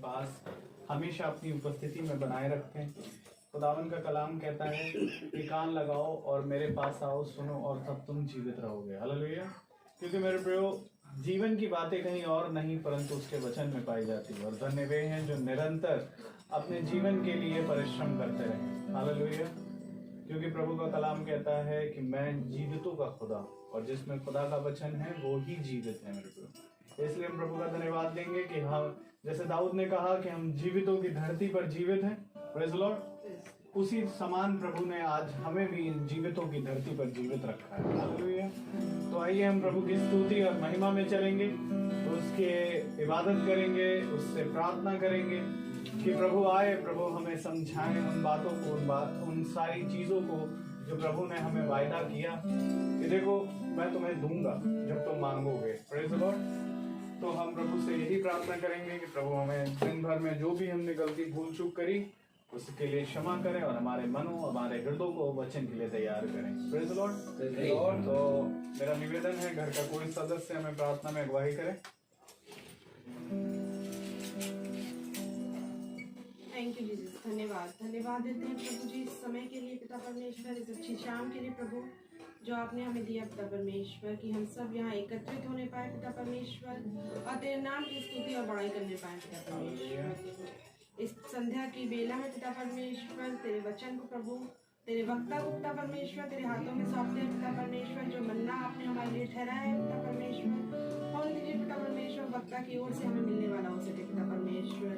पास हमेशा अपनी उपस्थिति में बनाए रखें। खुदावन का कलाम कहता है कि कान लगाओ और मेरे पास आओ, सुनो और तब तुम जीवित रहोगे। हालेलुया। क्योंकि मेरे प्रियो, जीवन की बातें कहीं और नहीं परंतु उसके वचन में पाई जाती है। और धन्य वे हैं जो निरंतर अपने जीवन के लिए परिश्रम करते रहें। हालेलुया। क्योंकि प्रभु का कलाम कहता है कि मैं जीवितों का खुदा, और जिसमें खुदा का वचन है वो ही जीवित है मेरे प्रियो। इसलिए हम प्रभु का धन्यवाद देंगे कि हम, जैसे दाऊद ने कहा कि हम जीवितों की धरती पर जीवित हैं, प्रेज़ द लॉर्ड, उसी समान प्रभु ने आज हमें भी इन जीवितों की धरती पर जीवित रखा है। हालेलुया। तो आइए हम प्रभु की स्तुति और महिमा में चलेंगे, उसके इबादत करेंगे, उससे प्रार्थना करेंगे कि प्रभु आए, प्रभु हमें समझाएं उन बातों को, उन सारी चीज़ों को जो प्रभु ने हमें वायदा किया कि देखो मैं तुम्हें दूंगा जब तुम मांगोगे। Praise the Lord. तो हम प्रभु से यही प्रार्थना करेंगे कि प्रभु हमें दिन भर में जो भी हमने गलती भूल चूक करी उसके लिए क्षमा करें और हमारे मनों, हमारे हृदय को वचन के लिए तैयार करें। Praise the Lord. तो मेरा निवेदन है घर का कोई सदस्य हमें प्रार्थना में अगुवाई करे। Thank you Jesus. धन्यवाद देते हैं प्रभु जी इस समय के लिए पिता परमेश्वर, इस अच्छी शाम के लिए प्रभु जो आपने हमें दिया पिता परमेश्वर, कि हम सब यहाँ एकत्रित होने पाए पिता परमेश्वर और तेरे नाम की स्तुति और बड़ाई करने पाए पिता परमेश्वर। इस संध्या की बेला में पिता परमेश्वर तेरे वचन को प्रभु, तेरे वक्ता को पिता परमेश्वर तेरे हाथों में सौंपते हैं पिता परमेश्वर। जो मन्ना आपने हमारे लिए ठहराया है पिता परमेश्वर, और दीजिए पिता परमेश्वर वक्ता की ओर से हमें मिलने वाला हो सके पिता परमेश्वर।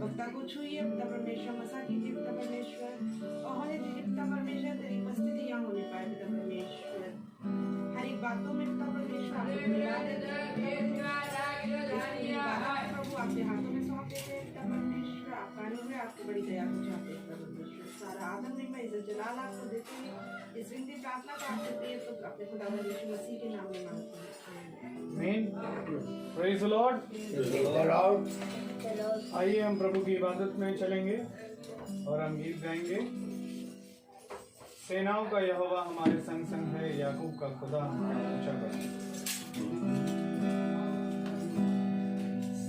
वक्ता को छूइए पिता परमेश्वर, मसा कीजिए पिता परमेश्वर, और होने दीजिए पिता परमेश्वर तेरी उपस्थिति यहाँ होने पाए पिता परमेश्वर। हर एक बातों में पिता परमेश्वर प्रभु आपके हाथों में सौंप देते हैं पिता परमेश्वर। आपका अनुग्रह, आपकी बड़ी दया को चाहते हैं पिता परमेश्वर। सारा आदर में इज्जत जलाल आपको देते हैं। इस विनती प्रार्थना का आपसे प्रिय तो अपने खुदा यीशु मसीह के नाम में मांगते हैं। आमीन। Praise the Lord. आइए हम प्रभु की इबादत में चलेंगे और हम गीत गाएंगे। सेनाओं का यहोवा हमारे संग संग है, याकूब का खुदा हमारा ऊंचा कर।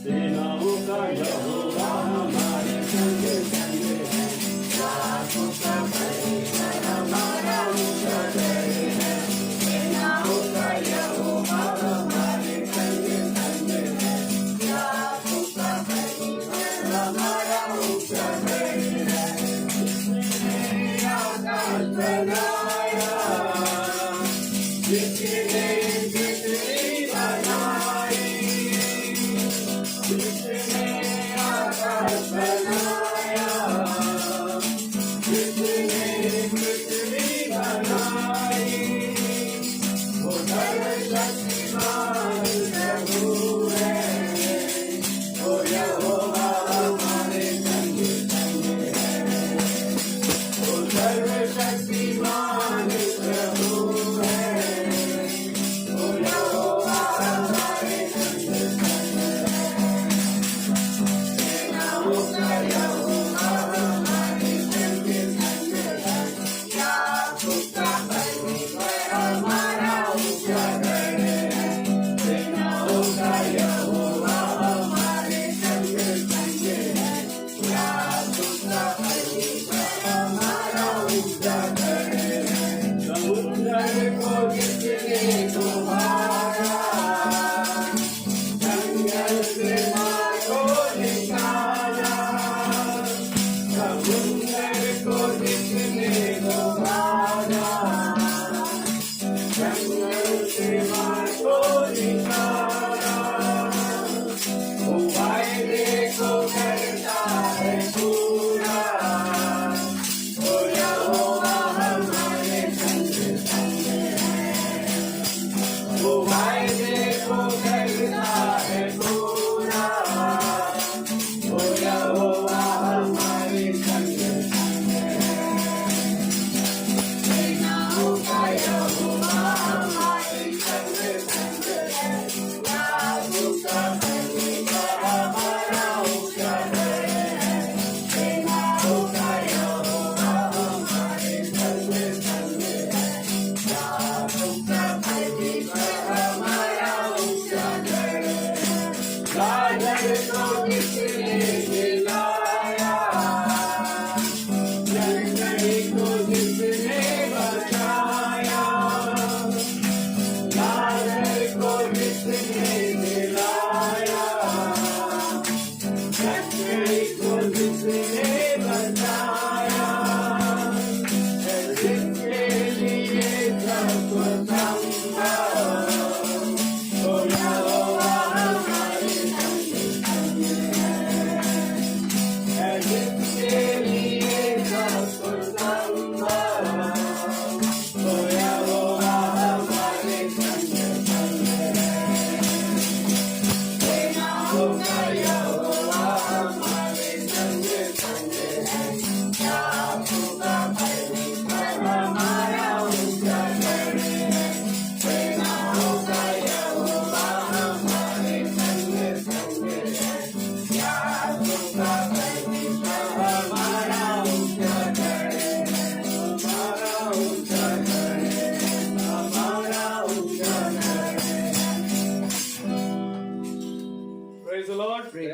सेनाओं का यहोवा हमारे संग संग है, याकूब का परमेश्वर हमारा ऊंचा कर है। सेनाओं का यहोवा हमारे संग संग है, याकूब का परमेश्वर हमारा ऊंचा कर है। जिसने आकाश बनाया, जिसने पृथ्वी बनाई, जिसने आकाश बनाया, जिसने पृथ्वी बनाई, वो सर्वशक्तिमान प्रभु है। वो यहोवा हमारे संग संग है, वो सर्वशक्तिमान प्रभु है। वो यहोवा हमारे संग संग है। सेनाओं का यहोवा हमारे संग संग है, याकूब का परमेश्वर हमारा ऊंचा गढ़ है। सेनाओं का यहोवा हमारे संग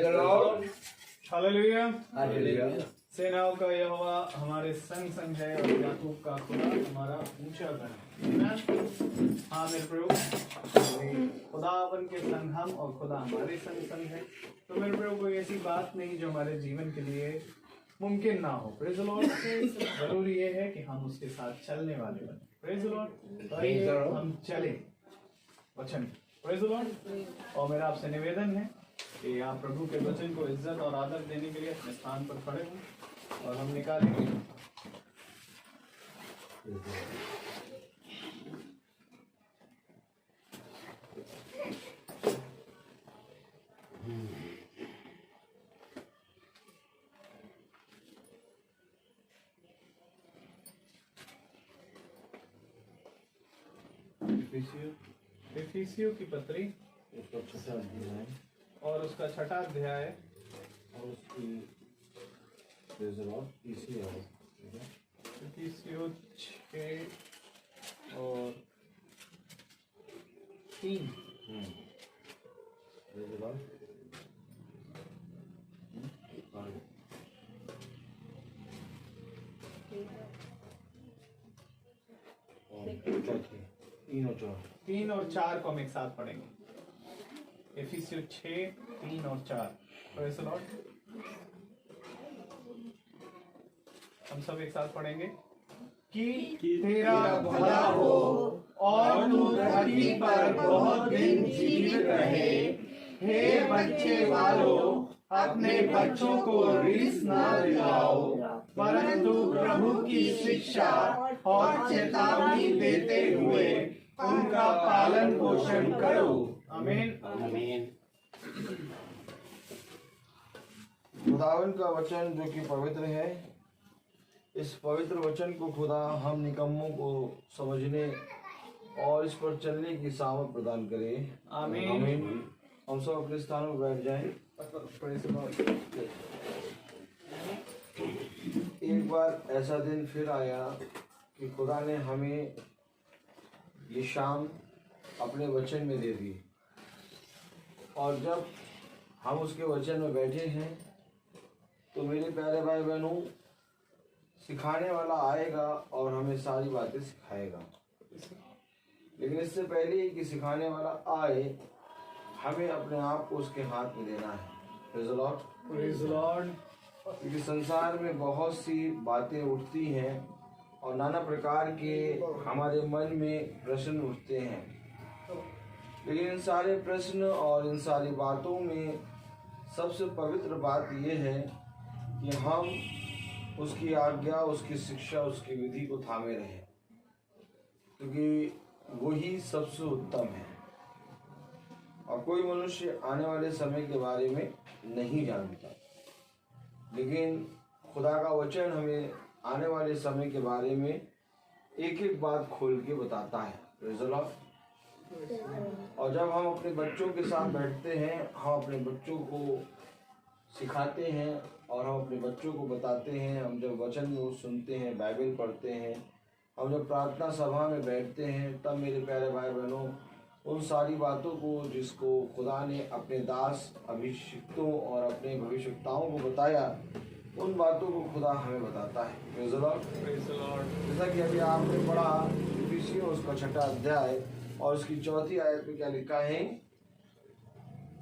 the Lord. हालेलुया। Hallelujah. सेनाओं का यहोवा हमारे संग संग है और याकूब का खुदा हमारा ऊंचा गढ़ है। हाँ मेरे प्रभु, खुदावन के संग हम और खुदा हमारे संग संग है। तो मेरे प्रभु कोई ऐसी बात नहीं जो हमारे जीवन के लिए मुमकिन ना हो। Praise the Lord. जरूरी ये है कि हम उसके साथ चलने वाले बने। Praise the Lord. तो आइए हम चले वचन। Praise the Lord. और मेरा आपसे निवेदन है कि आप प्रभु के वचन को इज्जत और आदर देने के लिए अपने स्थान पर खड़े हों और हम निकालेंगे। इफिसियों की पत्री उसका छठा अध्याय और उसका छठा अध्याय और उसकी Praise the Lord. इसी है इफिसियों 6 और 3। Praise the Lord. और चौथी 3 और 4 3 और 4 को हम एक साथ पढ़ेंगे। इफिसियों 6, 3 और 4। Praise the Lord. हम सब एक साथ पढ़ेंगे कि तेरा भला हो और तू धरती पर बहुत दिन जीवित रहे। हे बच्चे वालों, अपने बच्चों को रीस न दिलाओ, परंतु प्रभु की शिक्षा और चेतावनी देते हुए उनका पालन पोषण करो। आमीन। आमीन। खुदावन का वचन जो कि पवित्र है, इस पवित्र वचन को खुदा हम निकम्मों को समझने और इस पर चलने की सामर्थ प्रदान करे। आमीन। आमीन। हम सब अपने स्थानों पर बैठ जाएं। एक बार ऐसा दिन फिर आया कि खुदा ने हमें ये शाम अपने वचन में दे दी, और जब हम उसके वचन में बैठे हैं तो मेरे प्यारे भाई बहनों, सिखाने वाला आएगा और हमें सारी बातें सिखाएगा। लेकिन इससे पहले कि सिखाने वाला आए, हमें अपने आप को उसके हाथ में देना है। Praise the Lord. Praise the Lord. क्योंकि संसार में बहुत सी बातें उठती हैं और नाना प्रकार के हमारे मन में प्रश्न उठते हैं, लेकिन इन सारे प्रश्न और इन सारी बातों में सबसे पवित्र बात यह है कि हम उसकी आज्ञा, उसकी शिक्षा, उसकी विधि को थामे रहें, क्योंकि वही सबसे उत्तम है। और कोई मनुष्य आने वाले समय के बारे में नहीं जानता, लेकिन खुदा का वचन हमें आने वाले समय के बारे में एक एक बात खोल के बताता है। Praise the Lord. और जब हम अपने बच्चों के साथ बैठते हैं, हम अपने बच्चों को सिखाते हैं और हम अपने बच्चों को बताते हैं। हम जब वचन में सुनते हैं, बाइबल पढ़ते हैं, हम जब प्रार्थना सभा में बैठते हैं, तब मेरे प्यारे भाई बहनों, उन सारी बातों को जिसको खुदा ने अपने दास अभिषिक्तों और अपने भविष्यवक्ताओं को बताया, उन बातों को खुदा हमें बताता है। Praise the Lord. Praise the Lord. जैसा कि अभी आपने पढ़ा इफिसियों उसका छठा अध्याय और उसकी चौथी आयत में क्या लिखा है?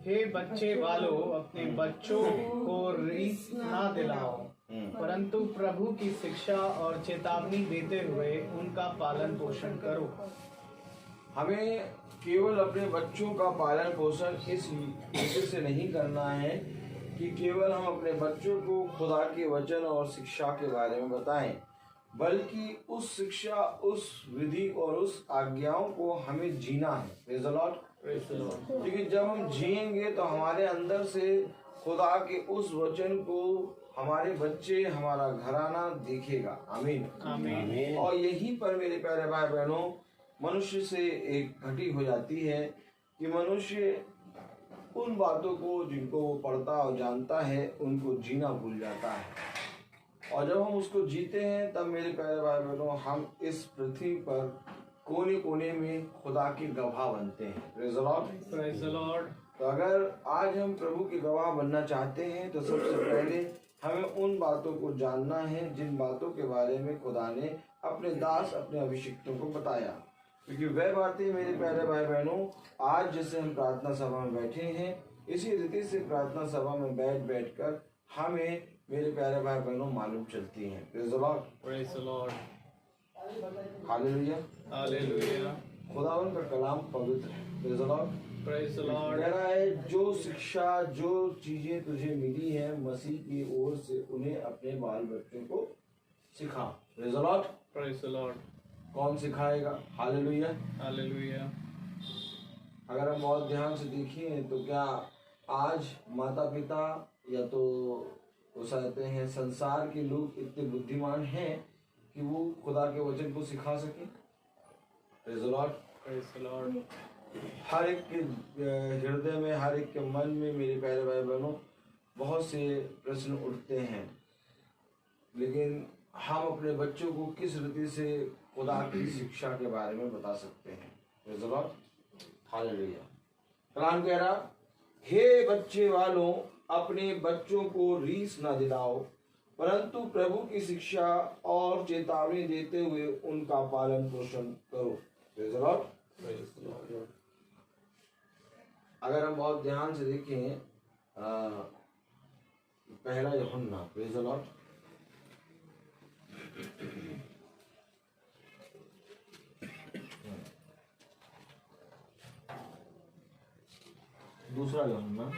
हे बच्चे वालों, अपने बच्चों को रीस ना दिलाओ, परंतु प्रभु की शिक्षा और चेतावनी देते हुए उनका पालन पोषण करो। हमें केवल अपने बच्चों का पालन पोषण इस विषय से नहीं करना है कि केवल हम अपने बच्चों को खुदा के वचन और शिक्षा के बारे में बताएं, बल्कि उस शिक्षा, उस विधि और उस आज्ञाओं को हमें जीना है। Praise the Lord. क्योंकि जब हम जिएंगे तो हमारे अंदर से खुदा के उस वचन को हमारे बच्चे, हमारा घराना देखेगा। आमीन। आमीन। और यहीं पर मेरे प्यारे भाई बहनों, मनुष्य से एक घटी हो जाती है कि मनुष्य उन बातों को जिनको वो पढ़ता और जानता है, उनको जीना भूल जाता है। और जब हम उसको जीते हैं, तब मेरे प्यारे भाई बहनों, हम इस पृथ्वी पर कोने कोने में खुदा के गवाह बनते हैं। Praise the Lord. Praise the Lord. तो अगर आज हम प्रभु के गवाह बनना चाहते हैं तो सबसे पहले हमें उन बातों को जानना है जिन बातों के बारे में खुदा ने अपने दास अपने अभिषिक्तों को बताया। क्योंकि वह बातें मेरे प्यारे भाई बहनों, आज जैसे हम प्रार्थना सभा में बैठे हैं, इसी रीति से प्रार्थना सभा में बैठ कर हमें मेरे प्यारे भाई बहनों मालूम चलती हैं। Praise the Lord, praise the Lord, hallelujah, hallelujah, खुदावन का कलाम पवित्र है। Praise the Lord, praise the Lord. कह रहा है जो शिक्षा जो चीजें तुझे मिली है मसीह की ओर से उन्हें अपने बाल बच्चों को सिखा। Praise the Lord, praise the Lord, कौन सिखाएगा? Hallelujah, hallelujah. अगर हम बहुत ध्यान से देखें तो क्या आज माता पिता या तो वो कहते हैं संसार के लोग इतने बुद्धिमान हैं कि वो खुदा के वचन को सिखा सके? Praise the Lord, praise the Lord. हर एक के हृदय में, हर एक के मन में मेरे प्यारे भाई बहनों बहुत से प्रश्न उठते हैं, लेकिन हम अपने बच्चों को किस रीति से खुदा की शिक्षा के बारे में बता सकते हैं? Praise the Lord, hallelujah. कलाम कह रहा, हे बच्चे वालों, अपने बच्चों को रीस न दिलाओ, परंतु प्रभु की शिक्षा और चेतावनी देते हुए उनका पालन पोषण करो। Praise the Lord, praise the Lord. अगर हम बहुत ध्यान से देखें पहला यूहन्ना, प्रेज़ द लॉर्ड, दूसरा यूहन्ना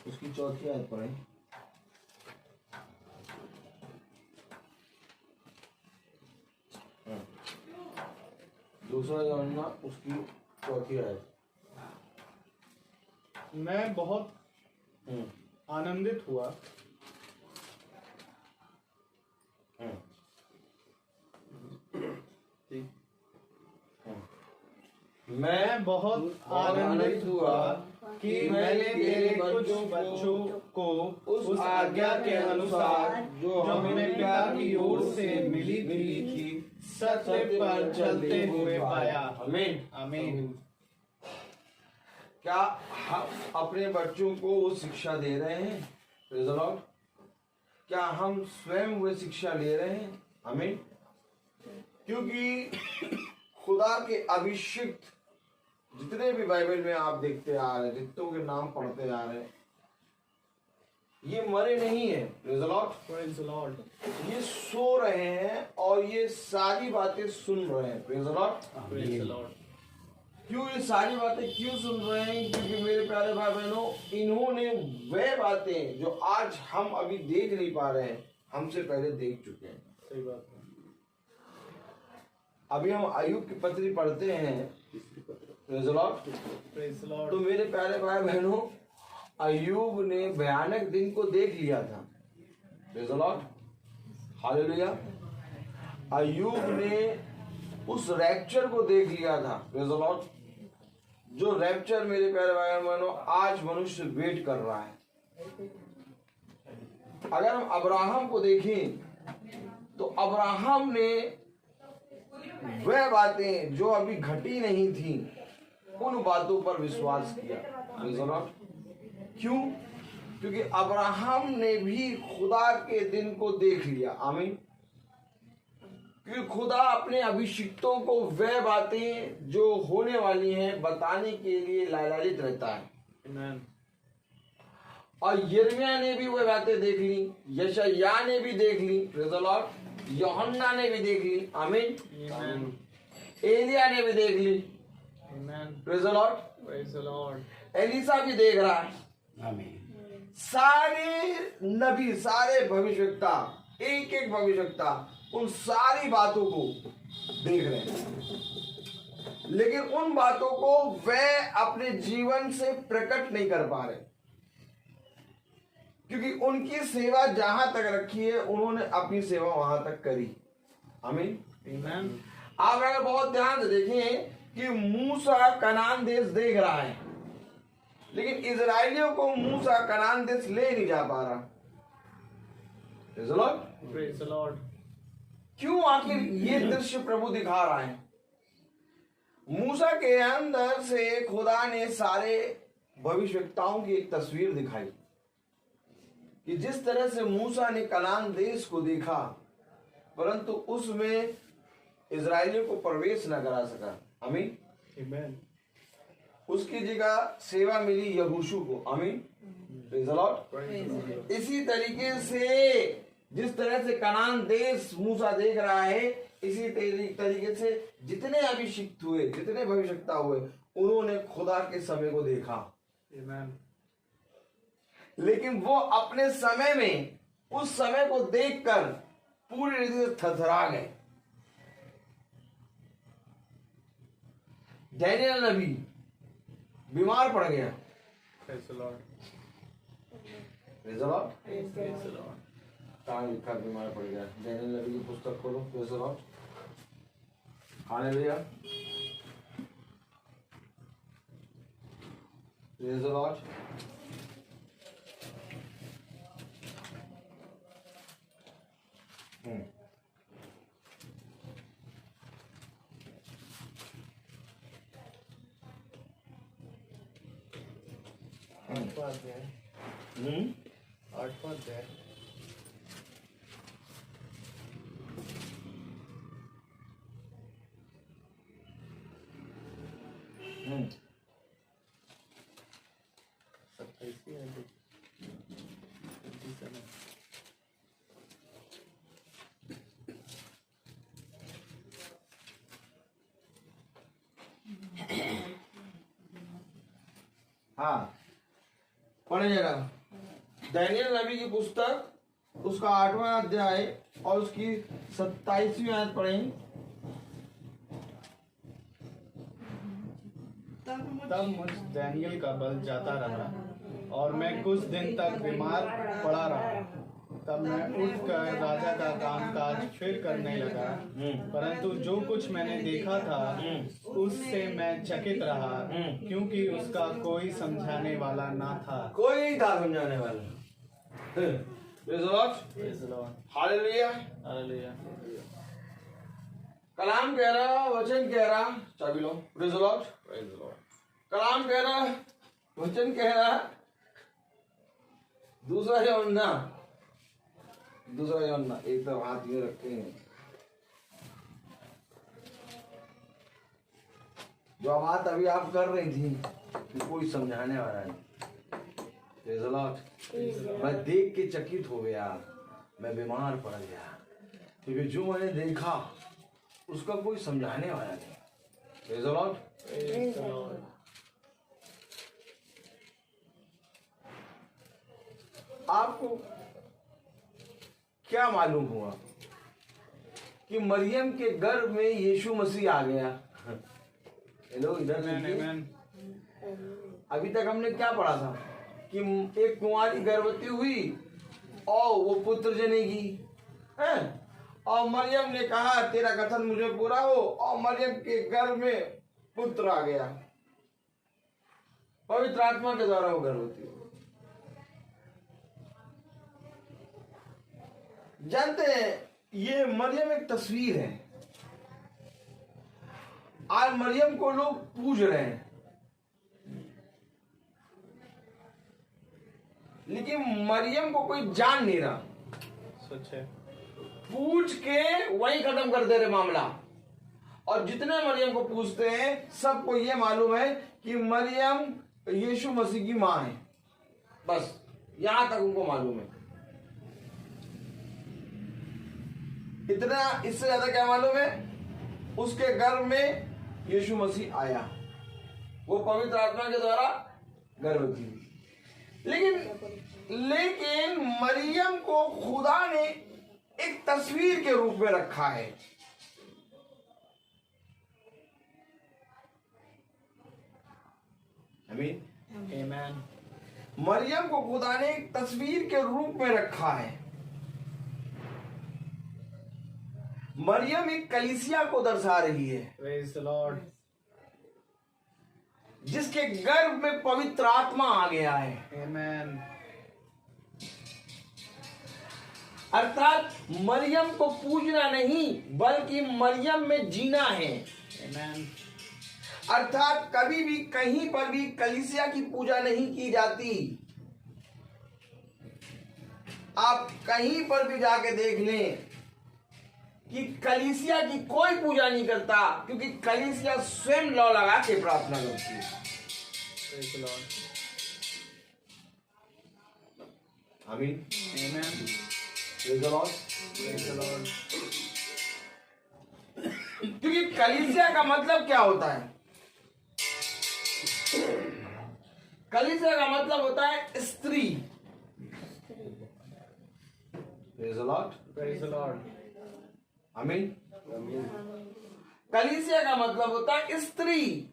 उसकी चौथी आयत पढ़ें। दूसरा यूहन्ना उसकी चौथी आयत। मैं बहुत आनंदित हुआ मैं बहुत आनंदित हुआ कि मैंने तेरे कुछ बच्चों को उस आज्ञा के अनुसार जो हमें पिता की ओर से मिली थी सत्य पर चलते हुए पाया। आमीन, आमीन। क्या हम अपने बच्चों को वो शिक्षा दे रहे हैं? प्रेज़ द लॉर्ड, क्या हम स्वयं वो शिक्षा ले रहे हैं? आमीन। क्योंकि खुदा के अभिषिक्त जितने भी बाइबल में आप देखते आ रहे हैं, जितनों के नाम पढ़ते आ रहे हैं, ये मरे नहीं है। Praise the Lord, praise the Lord. ये सो रहे हैं और ये सारी बातें सुन रहे हैं। Praise the Lord, praise the Lord. क्यों ये सारी बातें क्यों सुन रहे हैं? क्योंकि मेरे प्यारे भाई बहनों, इन्होंने वह बातें जो आज हम अभी देख नहीं पा रहे हैं, हमसे पहले देख चुके हैं। सही बात है। अभी हम अय्यूब की पत्री पढ़ते हैं। Praise the Lord, praise the Lord. तो मेरे प्यारे भाई बहनों, अय्यूब ने भयानक दिन को देख लिया था। Praise the Lord, hallelujah. Ayyub ने उस रैप्चर को देख लिया था। प्रेज़ द लॉर्ड, जो रैप्चर मेरे प्यारे भाई बहनों आज मनुष्य वेट कर रहा है। अगर हम अब्राहम को देखें तो अब्राहम ने वह बातें जो अभी घटी नहीं थी उन बातों पर विश्वास किया। प्रेज़ द लॉर्ड, क्यों? क्योंकि अब्राहम ने भी खुदा के दिन को देख लिया। आमीन। क्योंकि खुदा अपने अभिषिक्तों को वह बातें जो होने वाली हैं बताने के लिए लालायित रहता है। आमीन। और यिर्मयाह ने भी वह बातें देख ली, यशायाह ने भी देख ली। प्रेज़ द लॉर्ड, यूहन्ना ने भी देख ली। आमीन। आमीन। एलिया ने भी देख ली। आमीन। Praise the Lord, praise the Lord. Elisa भी देख रहा है। आमीन। सारे नबी, सारे भविष्यवक्ता, एक एक भविष्यवक्ता उन सारी बातों को देख रहे हैं, लेकिन उन बातों को वह अपने जीवन से प्रकट नहीं कर पा रहे, क्योंकि उनकी सेवा जहां तक रखी है उन्होंने अपनी सेवा वहां तक करी। आमीन। आमीन। आप अगर बहुत ध्यान से देखें कि मूसा कनान देश देख रहा है, लेकिन इजराइलियों को मूसा कनान देश ले नहीं जा पा रहा। Praise the Lord. Praise the Lord. क्यों आखिर ये दृश्य प्रभु दिखा रहा है? मूसा के अंदर से खुदा ने सारे भविष्यवक्ताओं की एक तस्वीर दिखाई कि जिस तरह से मूसा ने कनान देश को देखा, परंतु उसमें इजरायलियों को प्रवेश न करा सका। आमीन। आमीन। उसकी जगह सेवा मिली यहोशू को। आमीन। Praise the Lord. इसी तरीके से जिस तरह से कनान देश मूसा देख रहा है, इसी तरीके से जितने अभिषिक्त हुए, जितने भविष्यवक्ता हुए, उन्होंने खुदा के समय को देखा। आमीन। लेकिन वो अपने समय में उस समय को देखकर पूरी रीति से थरथरा गए। डैनियल नबी बीमार पड़ गया। Praise the Lord. Praise the Lord. Praise the Lord. कहाँ लिखा बीमार पड़ गया? डैनियल नबी की पुस्तक खोलो। Praise the Lord. Hallelujah. Praise the Lord. आठवां अध्याय। 8वां अध्याय। सत्ताईसवीं है। 27। हाँ, पढ़िएगा। डैनियल नबी की पुस्तक उसका 8वां अध्याय और उसकी 27वीं आयत पढ़ेंगे। तब मुझ डैनियल का बल जाता रहा और मैं कुछ दिन तक बीमार पड़ा रहा। तब मैं उठकर राजा का कामकाज फिर करने लगा, परंतु जो कुछ मैंने देखा था उससे मैं चकित रहा, क्योंकि उसका कोई समझाने वाला ना था। कोई नहीं था समझाने वाला। Praise the Lord. Praise the Lord. Hallelujah. Hallelujah. कलाम कह रहा, वचन कह रहा, चाबी लो। Praise the Lord. Praise the Lord. कलाम कह रहा, वचन कह रहा। दूसरा यूहन्ना एक तरफ हाथ ये रखे हैं। जो बात अभी आप कर रही थी कि कोई समझाने वाला नहीं। Praise the Lord. मैं देख के चकित हो गया, मैं बीमार पड़ गया, क्योंकि जो मैंने देखा उसका कोई समझाने वाला नहीं। Praise the Lord. Praise the Lord. आपको क्या मालूम हुआ कि मरियम के गर्भ में यीशु मसीह आ गया? हेलो, इधर Amen, देखिए। amen. अभी तक हमने क्या पढ़ा था कि एक कुंवारी गर्भवती हुई और वो पुत्र जनेगी, हैं? और मरियम ने कहा तेरा कथन मुझे पूरा हो, और मरियम के गर्भ में पुत्र आ गया। पवित्र आत्मा के द्वारा वो गर्भवती हुई। जानते हैं, ये मरियम एक तस्वीर है। आज मरियम को लोग पूज रहे हैं, लेकिन मरियम को कोई जान नहीं रहा। सच है। पूछ के वही खत्म कर दे रहे मामला। और जितने मरियम को पूछते हैं सबको ये मालूम है कि मरियम यीशु मसीह की मां है, बस यहां तक उनको मालूम है। इतना, इससे ज्यादा क्या मालूम है? उसके गर्भ में यीशु मसीह आया, वो पवित्र आत्मा के द्वारा गर्भवती हुई। लेकिन मरियम को खुदा ने एक तस्वीर के रूप में रखा है। आमीन। Amen. मरियम को खुदा ने एक तस्वीर के रूप में रखा है। मरियम एक कलीसिया को दर्शा रही है, Praise the Lord. जिसके गर्भ में पवित्र आत्मा आ गया है। Amen. अर्थात मरियम को पूजना नहीं बल्कि मरियम में जीना है। Amen. अर्थात कभी भी कहीं पर भी कलीसिया की पूजा नहीं की जाती। आप कहीं पर भी जाके देख लें कि कलीसिया की कोई पूजा नहीं करता, क्योंकि कलीसिया स्वयं लौ लगा के प्रार्थना करती है। Praise the Lord. आमीन। Amen. Praise the Lord. Praise the Lord. क्योंकि कलीसिया का मतलब क्या होता है? कलीसिया का मतलब होता है स्त्री। Praise the Lord. Praise the Lord. आमीन। कलीसिया का मतलब होता है स्त्री,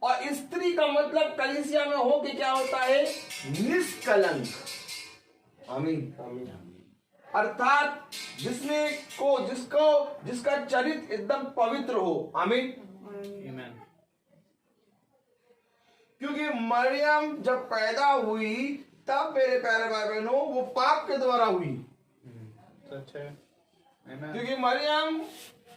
और स्त्री का मतलब कलीसिया में हो के क्या होता है? निष्कलंक। आमीन। अर्थात जिसका चरित्र एकदम पवित्र हो। आमीन। Amen. क्योंकि मरियम जब पैदा हुई तब मेरे प्यारे भाई बहनों वो पाप के द्वारा हुई। सच है। Amen. क्योंकि मरियम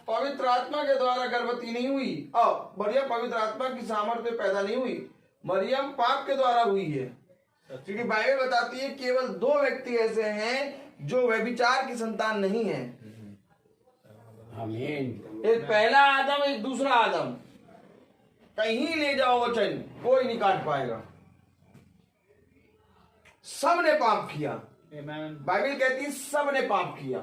पवित्र आत्मा के द्वारा गर्भवती नहीं हुई, और मरियम पवित्र आत्मा की सामर्थ्य में पैदा नहीं हुई, मरियम पाप के द्वारा हुई है। क्योंकि बाइबल बताती है केवल 2 व्यक्ति ऐसे हैं जो व्यभिचार की संतान नहीं है। आमीन। एक पहला आदम, एक दूसरा आदम। कहीं ले जाओ वचन, कोई नहीं काट पाएगा। सब ने पाप किया। Amen. बाइबल कहती है सब ने पाप किया।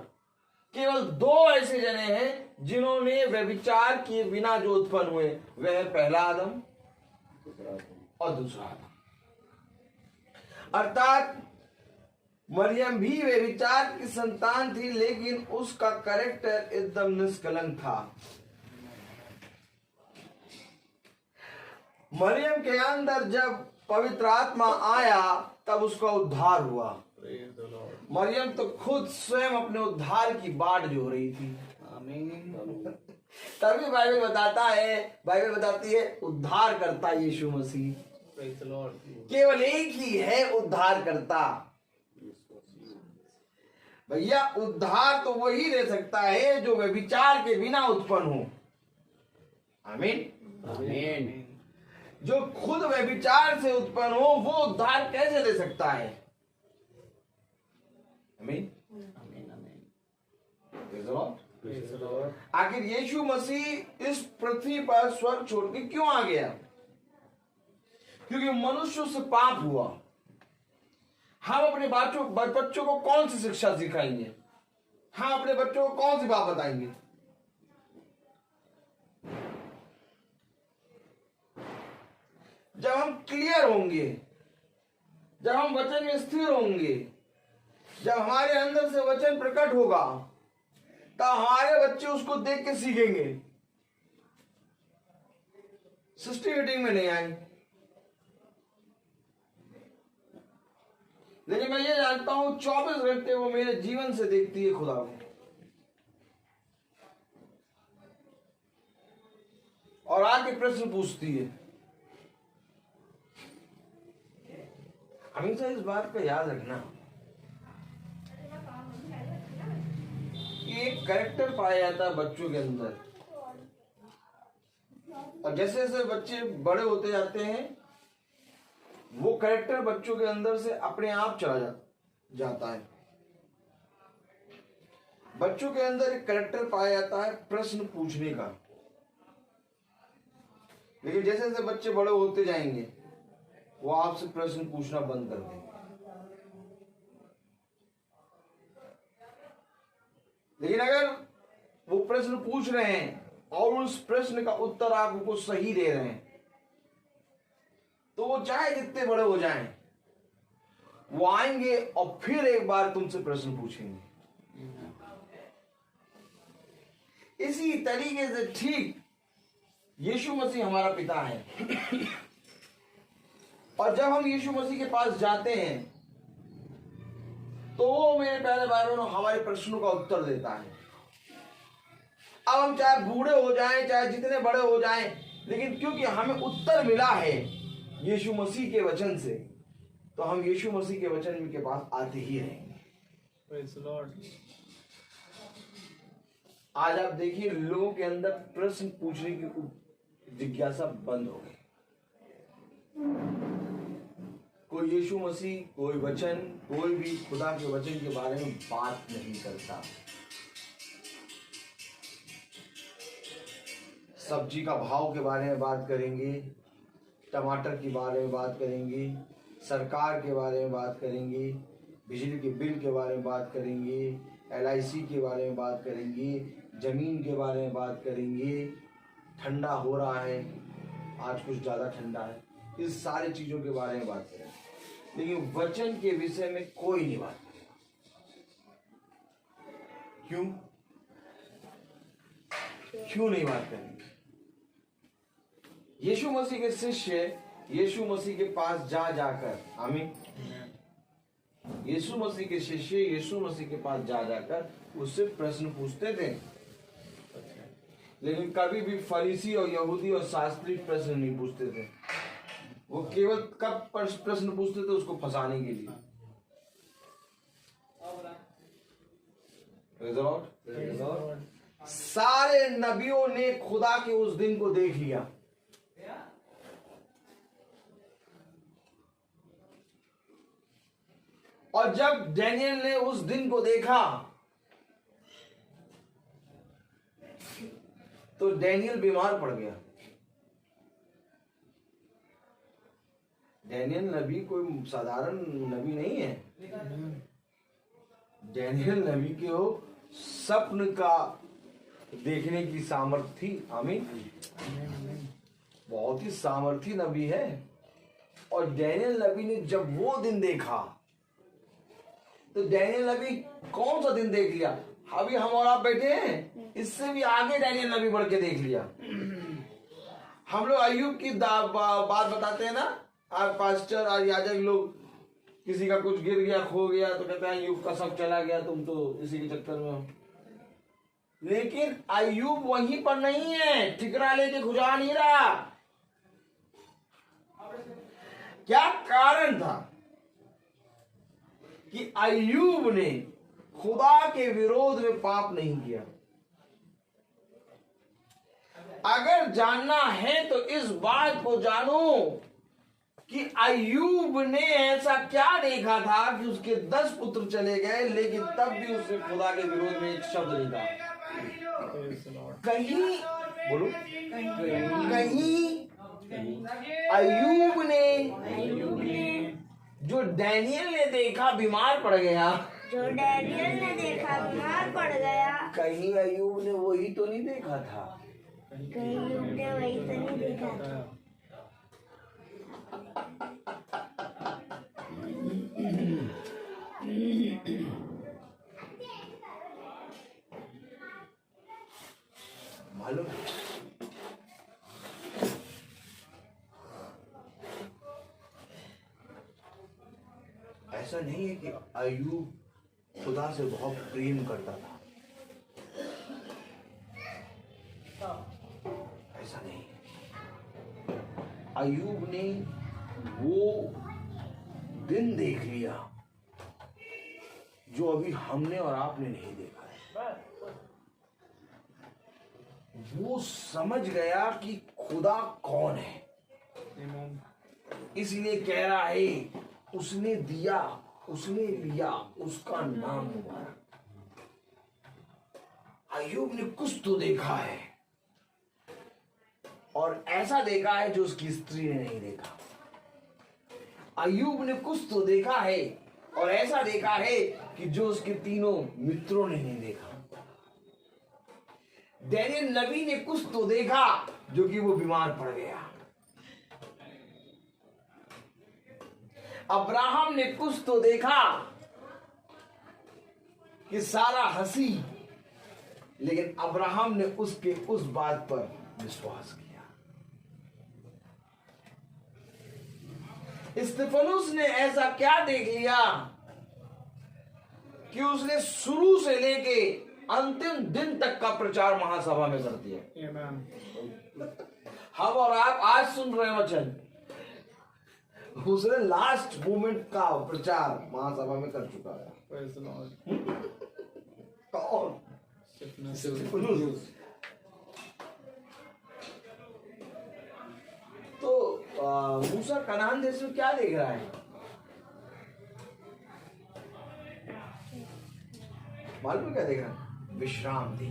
केवल 2 ऐसे जने हैं जिन्होंने व्यभिचार किए बिना जो उत्पन्न हुए, वह है पहला आदम और दूसरा आदम। अर्थात मरियम भी व्यभिचार की संतान थी, लेकिन उसका कैरेक्टर एकदम निष्कलंक था। मरियम के अंदर जब पवित्र आत्मा आया तब उसका उद्धार हुआ। Praise the Lord. मरियम तो खुद स्वयं अपने उद्धार की बाट जो रही थी। Amen. तभी बाइबल बताती है उद्धार करता यीशु मसीह। Praise the Lord. केवल एक ही है उद्धार करता। भैया उद्धार तो वही दे सकता है जो व्यभिचार के बिना उत्पन्न हो। आमीन। आमीन। जो खुद व्यभिचार से उत्पन्न हो वो उद्धार कैसे दे सकता है? आमीन। आमीन। आमीन। Praise the Lord. Praise the Lord. आखिर यीशु मसीह इस पृथ्वी पर स्वर्ग छोड़ के क्यों आ गया? क्योंकि मनुष्यों से पाप हुआ। हम अपने बच्चों को कौन सी शिक्षा सिखाएंगे? हम अपने बच्चों को कौन सी बात बताएंगे? जब हम क्लियर होंगे, जब हम वचन में स्थिर होंगे, जब हमारे अंदर से वचन प्रकट होगा, तब हमारे बच्चे उसको देख के सीखेंगे। सिस्टम मीटिंग में नहीं आएंगे। लेकिन मैं ये जानता हूं 24 घंटे वो मेरे जीवन से देखती है खुदा को, और आके प्रश्न पूछती है। हमेशा इस बात का याद रखना कि एक कैरेक्टर पाया जाता है बच्चों के अंदर, और जैसे जैसे बच्चे बड़े होते जाते हैं वो कैरेक्टर बच्चों के अंदर से अपने आप चला जाता है। बच्चों के अंदर एक कैरेक्टर पाया जाता है प्रश्न पूछने का, लेकिन जैसे जैसे बच्चे बड़े होते जाएंगे वो आपसे प्रश्न पूछना बंद कर देंगे। लेकिन अगर वो प्रश्न पूछ रहे हैं और उस प्रश्न का उत्तर आप उनको सही दे रहे हैं, तो वो चाहे जितने बड़े हो जाएं, वो आएंगे और फिर एक बार तुमसे प्रश्न पूछेंगे। इसी तरीके से ठीक यीशु मसीह हमारा पिता है, और जब हम यीशु मसीह के पास जाते हैं तो वो मेरे प्यारे भाई बहनों हमारे प्रश्नों का उत्तर देता है। अब हम चाहे बूढ़े हो जाएं, चाहे जितने बड़े हो जाएं, लेकिन क्योंकि हमें उत्तर मिला है यीशु मसीह के वचन से, तो हम यीशु मसीह के वचन के पास आते ही रहेंगे। Praise the Lord. आज आप देखिए लोगों के अंदर प्रश्न पूछने की जिज्ञासा बंद हो गई। कोई यीशु मसीह, कोई वचन, कोई भी खुदा के वचन के बारे में बात नहीं करता। सब्जी का भाव के बारे में बात करेंगे, टमाटर के बारे में बात करेंगे, सरकार के बारे में बात करेंगे, बिजली के बिल के बारे में बात करेंगे, LIC के बारे में बात करेंगे, जमीन के बारे में बात करेंगे। ठंडा हो रहा है, आज कुछ ज़्यादा ठंडा है, इस सारी चीज़ों के बारे में बात करेंगे, लेकिन वचन के विषय में कोई नहीं बात करेगा। क्यों नहीं बात करेंगे? यीशु मसीह के शिष्य यीशु मसीह के पास जाकर, आमीन, यीशु मसीह के शिष्य यीशु मसीह के पास जाकर उससे प्रश्न पूछते थे, लेकिन कभी भी फरीसी और यहूदी और शास्त्री प्रश्न नहीं पूछते थे। वो केवल कब प्रश्न पूछते थे? उसको फंसाने के लिए। सारे नबियों ने खुदा के उस दिन को देख लिया। और जब डैनियल ने उस दिन को देखा तो डैनियल बीमार पड़ गया। डैनियल नबी कोई साधारण नबी नहीं है। डैनियल नबी के हो स्वप्न का देखने की सामर्थ्य थी। आमीन। बहुत ही सामर्थी नबी है। और डैनियल नबी ने जब वो दिन देखा तो डैनियल नबी कौन सा दिन देख लिया? अभी हम और आप बैठे हैं, इससे भी आगे डैनियल नबी बढ़ के देख लिया। हम लोग अय्यूब की बात बताते हैं ना, आज पास्टर और याजक लोग, किसी का कुछ गिर गया, खो गया, तो कहते हैं अय्यूब का सब चला गया, तुम तो इसी के चक्कर में हो। लेकिन अय्यूब वहीं पर नहीं है, ठिकरा लेके खुजा नहीं रहा। क्या कारण था कि अय्यूब ने खुदा के विरोध में पाप नहीं किया? अगर जानना है तो इस बात को जानो कि अय्यूब ने ऐसा क्या देखा था कि उसके 10 पुत्र चले गए, लेकिन तब भी उसने खुदा के विरोध में एक शब्द नहीं कहा। कहीं बोलो, कहीं अय्यूब ने जो डैनियल ने देखा बीमार पड़ गया, कहीं अय्यूब ने वही तो नहीं देखा था। मालूम ऐसा नहीं है कि अय्यूब खुदा से बहुत प्रेम करता था, ऐसा नहीं। अय्यूब ने वो दिन देख लिया जो अभी हमने और आपने नहीं देखा है। वो समझ गया कि खुदा कौन है, इसलिए कह रहा है उसने दिया, उसने लिया, उसका नाम मुबारक। अय्यूब ने कुछ तो देखा है, और ऐसा देखा है जो उसकी स्त्री ने नहीं देखा। अय्यूब ने कुछ तो देखा है, और ऐसा देखा है कि जो उसके तीनों मित्रों ने नहीं देखा। डैनियल नबी ने कुछ तो देखा जो कि वो बीमार पड़ गया। अब्राहम ने कुछ तो देखा कि सारा हंसी, लेकिन अब्राहम ने उसके उस बात पर विश्वास किया। स्तिफनुस ने ऐसा क्या देख लिया कि उसने शुरू से लेके अंतिम दिन तक का प्रचार महासभा में कर दिया। हम और आप आज सुन रहे हैं वचन, उसने लास्ट मोमेंट का प्रचार महासभा में कर चुका है। Praise the Lord. कौन? Sickness. तो मूसा कनान देश में क्या देख रहा है? मालूम क्या देख रहा है? विश्राम दे।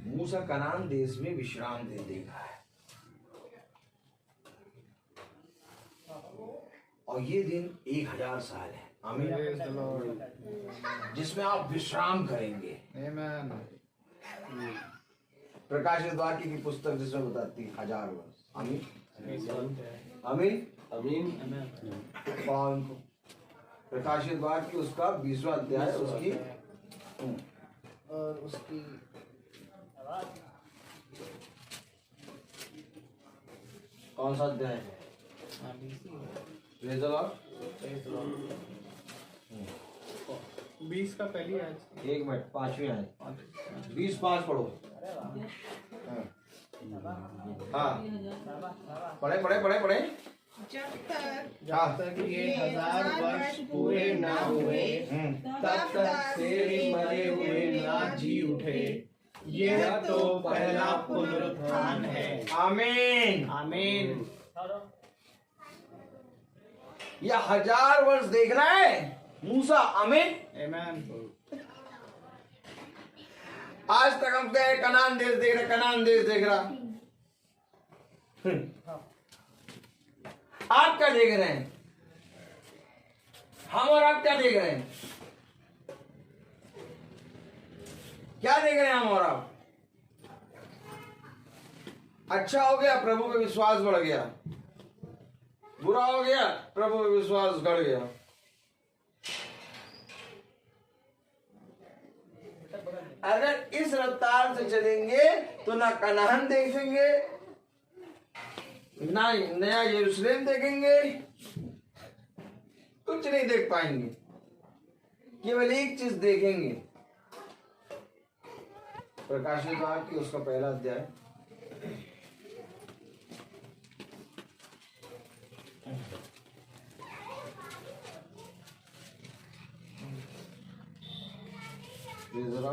मूसा कनान देश में विश्राम दे देख रहा है, और ये दिन 1000 साल है। आमीन। Praise the Lord. जिसमें आप विश्राम करेंगे। Amen. प्रकाशित वाक्य की पुस्तक जिसमें बताती है 1000 वर्ष। आमीन आमीन आमीन। Amen. कौन को? प्रकाशित वाक्य उसका 20वां अध्याय उसकी और उसकी कौन सा अध्याय है? Praise the Lord। 20 का पहली आज। एक मिनट, 5वीं आए 20:5 पढ़ो। हाँ पढ़े पढ़े पढ़े पढ़े। जब तक जब तक ये 1000 वर्ष पूरे ना हुए तब तक से मरे हुए ना जी उठे। यह तो पहला पुनरुत्थान है। आमीन आमीन। यह 1000 वर्ष देखना है मूसा। आमीन। Amen. आज तक हम कहे कनान देश देख रहा, कनान देश देख रहा। आप क्या देख रहे हैं? हम और आप क्या देख रहे हैं? क्या देख रहे हैं हम और आप? अच्छा हो गया, प्रभु पे विश्वास बढ़ गया। बुरा हो गया, प्रभु पे विश्वास घट गया। अगर इस रफ्तार से चलेंगे तो ना कनान देखेंगे, ना नया यरूशलेम देखेंगे, कुछ नहीं देख पाएंगे। केवल एक चीज देखेंगे, प्रकाशित वाक्य उसका पहला अध्याय। जरा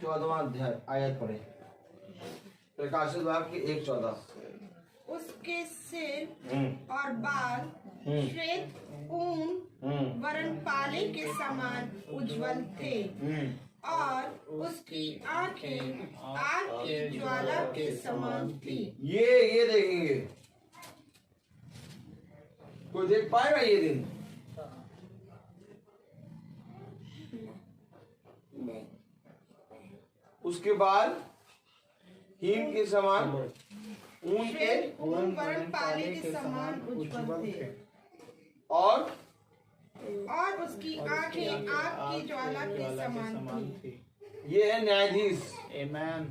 14वां अध्याय आयत पढ़े। प्रकाशित वाक्य 1:14। उसके सिर और बाल श्वेत ऊन वरण पाले के समान उज्जवल थे, और उसकी आंखें आग की ज्वाला के समान थी। ये देखेंगे। कोई देख पाएगा ये दिन? उसके बाद हिम के समान ऊन के वरण पाले के समान उज्जवल थे, और उसकी आंखें आग की ज्वाला के समान थी। ये है न्यायाधीश। Amen.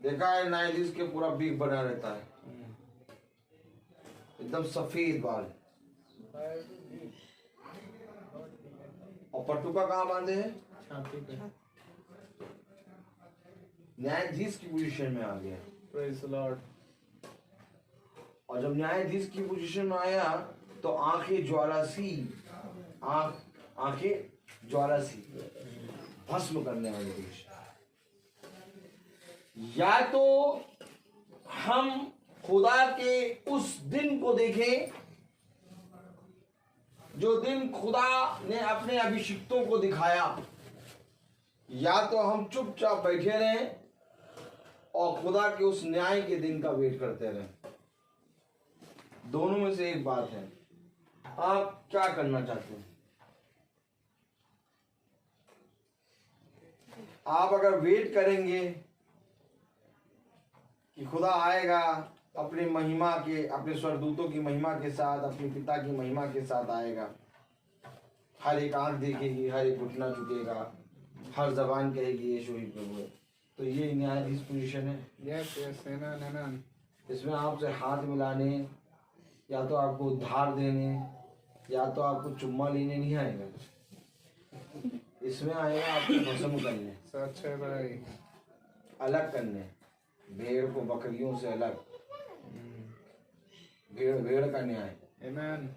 देखा है न्यायाधीश के पूरा बीक बना रहता है, एकदम सफेद बाल, और पटुका कहाँ बांधे हैं? छाती पे। न्यायाधीश की पोजीशन में आ गया। Praise the Lord. और जब न्यायाधीश की पोजीशन में आया तो आंखें ज्वाला सी, आंखें ज्वाला सी, भस्म करने वाले देश। या तो हम खुदा के उस दिन को देखें जो दिन खुदा ने अपने अभिषिक्तों को दिखाया, या तो हम चुपचाप बैठे रहें और खुदा के उस न्याय के दिन का वेट करते रहें। दोनों में से एक बात है, आप क्या करना चाहते हैं? आप अगर वेट करेंगे कि खुदा आएगा अपनी महिमा के, अपने स्वर्गदूतों की महिमा के साथ, अपने पिता की महिमा के साथ आएगा, हर एक आंख देखेगी, हर एक घुटना झुकेगा, हर जबान कहेगी यीशु ही प्रभु है, तो ये न्यायाधीश पोजीशन है। Yes, yes. Amen, amen. इसमें आपसे हाथ मिलाने या तो आपको उद्धार देने, या तो आपको चुम्मा लेने नहीं आएगा। इसमें आएगा आपको भस्म करने, सच है भाई, अलग करने, भेड़ को बकरियों से अलग, भेड़ का न्याय। आमेन।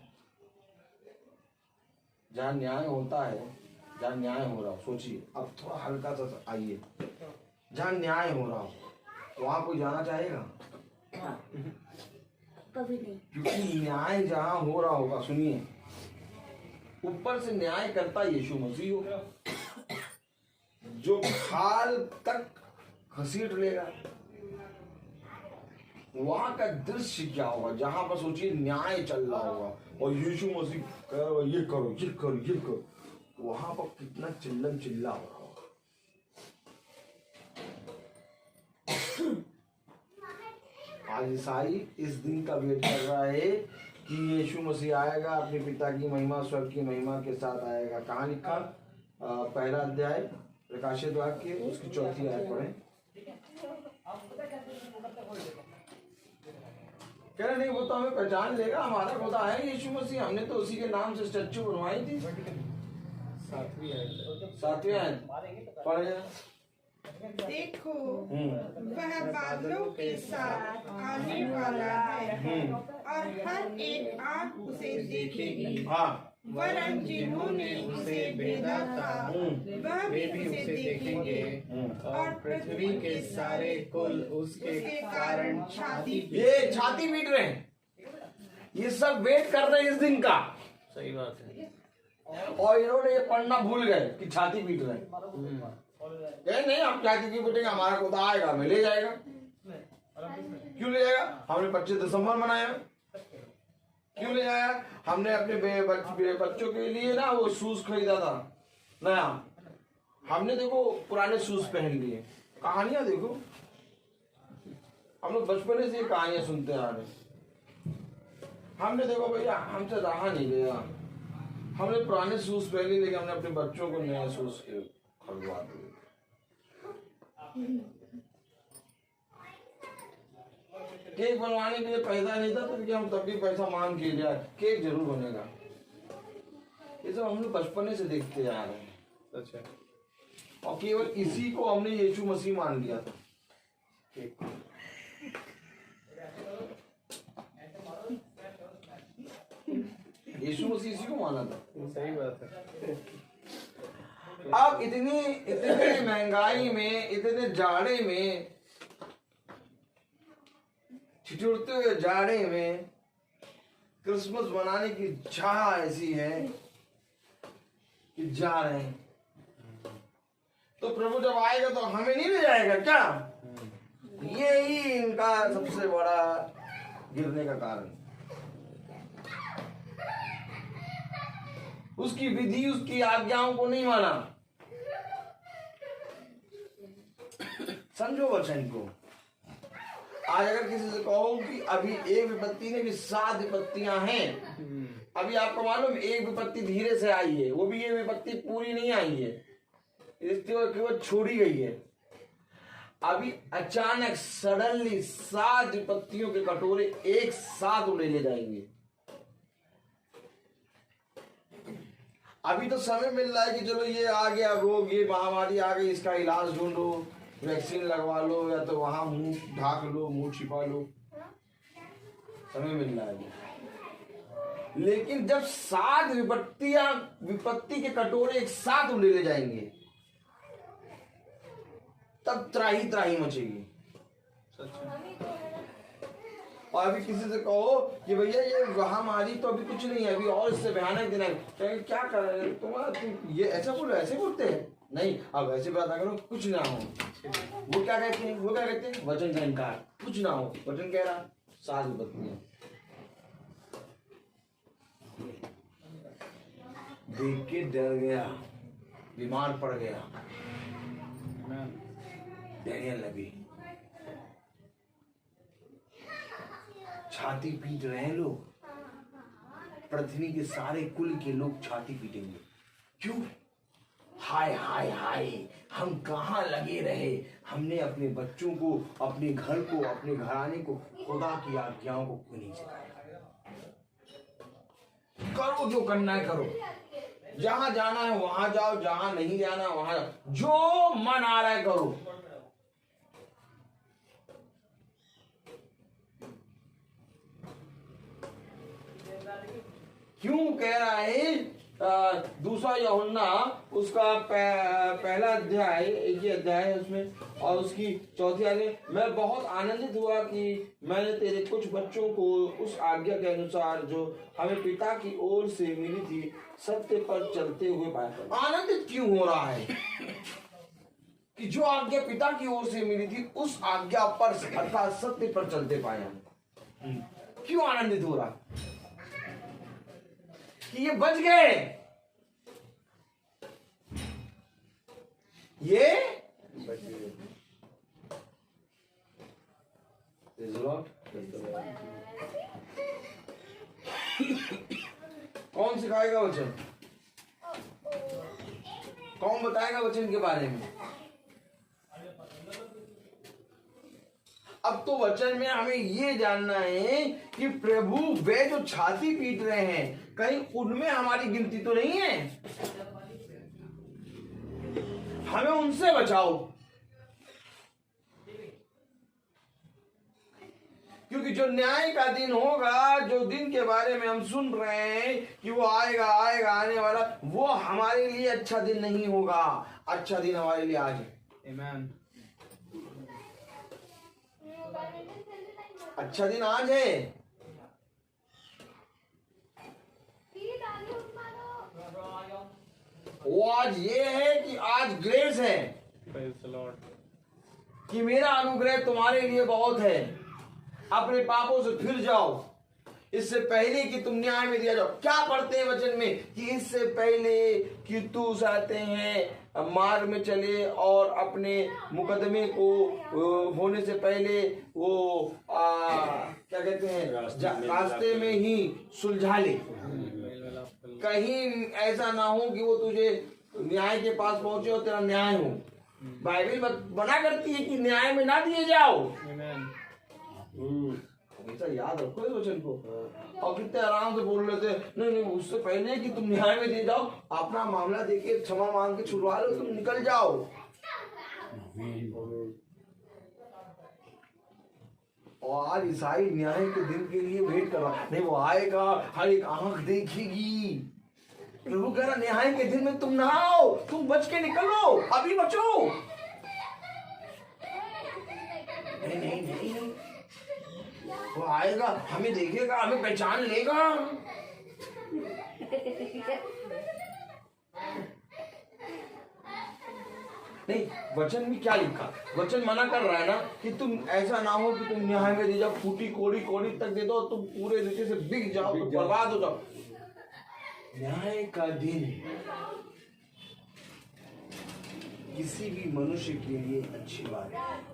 जहाँ न्याय होता है, जहाँ न्याय हो रहा हो, सोचिए अब थोड़ा हल्का सा आइए, जहाँ न्याय हो रहा हो वहां कोई जाना चाहेगा? कभी नहीं। क्योंकि न्याय जहाँ हो रहा होगा, सुनिए, ऊपर से न्याय करता यीशु मसीह होगा, जो खाल तक घसीट लेगा। वहां का दृश्य क्या होगा? जहां पर सोचिए न्याय चल रहा होगा और यीशु मसीह कह रहा होगा, ये करो, ये करो, ये करो, वहां पर कितना चिल्लम चिल्ला हो रहा होगा। आज ईसाई इस दिन का वेट कर रहा है कि यीशु मसीह आएगा, अपने पिता की महिमा, स्वर्ग की महिमा के साथ आएगा। कहाँ लिखा? पहला अध्याय प्रकाशित वाक्य, उसकी 4थी आयत पढ़े। कह रहे नहीं, वो तो हमें पहचान लेगा, हमारा खुदा है यीशु मसीह, हमने तो उसी के नाम से स्टैचू बनवाई थी। 7वीं आयत पढ़े। देखो वह बादलों के साथ आने वाला है और हर एक आँख उसे देखेगी। हाँ, वरन जिन्होंने उसे भेजा था वह भी उसे देखेंगे और पृथ्वी के सारे कुल उसके कारण छाती ये छाती पीट रहे हैं, ये सब वेट कर रहे हैं इस दिन का। सही बात है। और इन्होंने ये पढ़ना भूल गए कि छाती पीट रहे हैं। नहीं, हम छाती क्यों पीटेंगे, हमारा खुदा आएगा, हमें ले जाएगा। क्यों ले जाएगा? हमने 25 दिसंबर मनाया, क्यों ले जाएगा? हमने अपने बच्चों के लिए ना वो शूज खरीदा था नया, हमने देखो पुराने शूज पहन लिए। कहानियां देखो, हम लोग बचपन से ये कहानियां सुनते आ रहे। हमने देखो भैया, हमसे रहा नहीं गया, हमने पुराने शूज पहन लिए, लेकिन हमने अपने बच्चों को नए शूज खरीदवा दिए। केक बनवाने के लिए पैसा नहीं था, तो हम तब भी पैसा मांग के लिया, केक जरूर बनेगा। ये सब हम लोग बचपने से देखते आ रहे हैं। सच है। और केवल इसी को हमने यीशु मसीह मान लिया था। यीशु मसीह इसी को माना था। सही बात है। अब इतनी महंगाई में, इतने जाड़े में, ठिठुरते हुए जाड़े में क्रिसमस मनाने की चाह ऐसी है कि जा रहे हैं। तो प्रभु जब आएगा तो हमें नहीं ले जाएगा क्या? यही इनका सबसे बड़ा गिरने का कारण। उसकी विधि, उसकी आज्ञाओं को नहीं माना। समझो वचन को। आज अगर किसी से कहो कि अभी एक विपत्ति ने भी 7 विपत्तियां हैं, अभी आपको मालूम एक विपत्ति धीरे से आई है, वो भी ये विपत्ति पूरी नहीं आई है, केवल छोड़ी गई है। अभी अचानक सडनली 7 विपत्तियों के कटोरे एक साथ उड़े ले जाएंगे। अभी तो समय मिल रहा है कि चलो ये आ गया रोग, ये महामारी आ गई, इसका इलाज ढूंढो, वैक्सीन लगवा लो, या तो वहां मुंह ढाक लो, मुंह छिपा लो, समय मिल रहा है। लेकिन जब 7 विपत्ति के कटोरे एक साथ उड़े ले जाएंगे, तब त्राही त्राही मचेगी। और अभी किसी से कहो कि भैया ये महामारी तो अभी कुछ नहीं है, अभी और इससे भयानक दिन है, क्या कर रहे हैं तुम, ये ऐसा बोलो, ऐसे बोलते हैं नहीं, अब ऐसे बात करो, कुछ ना हो। वो क्या कहते हैं? वो क्या कहते हैं? वचन का इनकार, कुछ ना हो। वचन कह रहा 7 विपत्तियां। देख के डर गया, बीमार पड़ गया। डैनियल नबी छाती पीट रहे हैं लोग, पृथ्वी के सारे कुल के लोग छाती पीटेंगे। क्यों? हाय हाय हाय, हम कहाँ लगे रहे, हमने अपने बच्चों को, अपने घर को, अपने घराने को खुदा की आज्ञाओं को क्यों नहीं सिखाया। करो, जो करना है करो, जहां जाना है वहां जाओ, जहां नहीं जाना है वहां जाओ, जो मन आ रहा है करो। क्यों कह रहा है दूसरा यूहन्ना उसका पहला अध्याय, एक ही अध्याय है उसमें, और उसकी चौथी आयत, मैं बहुत आनंदित हुआ कि मैंने तेरे कुछ बच्चों को उस आज्ञा के अनुसार जो हमें पिता की ओर से मिली थी सत्य पर चलते हुए पाया। आनंदित क्यों हो रहा है? कि जो आज्ञा पिता की ओर से मिली थी उस आज्ञा पर अर्थात सत्य पर चलते पाए। क्यों आनंदित हो रहा? कि ये बच गए, ये कौन सिखाएगा वचन? कौन बताएगा वचन के बारे में? अब तो वचन में हमें ये जानना है कि प्रभु वे जो छाती पीट रहे हैं कहीं उनमें हमारी गिनती तो नहीं है। हमें उनसे बचाओ, क्योंकि जो न्याय का दिन होगा, जो दिन के बारे में हम सुन रहे हैं कि वो आएगा आएगा आने वाला, वो हमारे लिए अच्छा दिन नहीं होगा। अच्छा दिन हमारे लिए आज है। आमीन। अच्छा दिन आज है। वो आज ये है कि आज ग्रेस है कि मेरा अनुग्रह तुम्हारे लिए बहुत है। अपने पापों से फिर जाओ इससे पहले कि तुम न्याय में दिया जाओ। क्या पढ़ते हैं वचन में कि इससे पहले कि तू चाहते हैं मार्ग में चले और अपने मुकदमे को होने से पहले वो क्या कहते हैं रास्ते में ही सुलझा ले। कहीं ऐसा ना हो कि वो तुझे न्याय के पास पहुंचे और तेरा न्याय हो। बाइबल मना करती है कि न्याय में ना दिए जाओ। हमेशा याद रखो इस वचन को। और कितने आराम से बोल लेते नहीं नहीं, उससे पहले कि तुम न्याय में दिए जाओ अपना मामला देके क्षमा मांग के छुड़वा लो, तुम निकल जाओ। और आज ईसाई न्याय के दिन के लिए वेट कर रहा नहीं, वो आएगा, हर एक आंख देखेगी। प्रभु कह रहा न्याय के दिन में तुम ना आओ, तुम बच के निकलो, अभी बचो। नहीं नहीं नहीं, नहीं। वो आएगा, हमें देखेगा, हमें पहचान लेगा। नहीं, वचन में क्या लिखा? वचन मना कर रहा है ना कि तुम ऐसा ना हो कि तुम न्याय में दे जाओ, फूटी कोड़ी कोड़ी तक दे दो, तुम पूरे रीति से बिक जाओ, तो बर्बाद हो जाओ। न्याय का दिन किसी भी मनुष्य के लिए अच्छी बात है।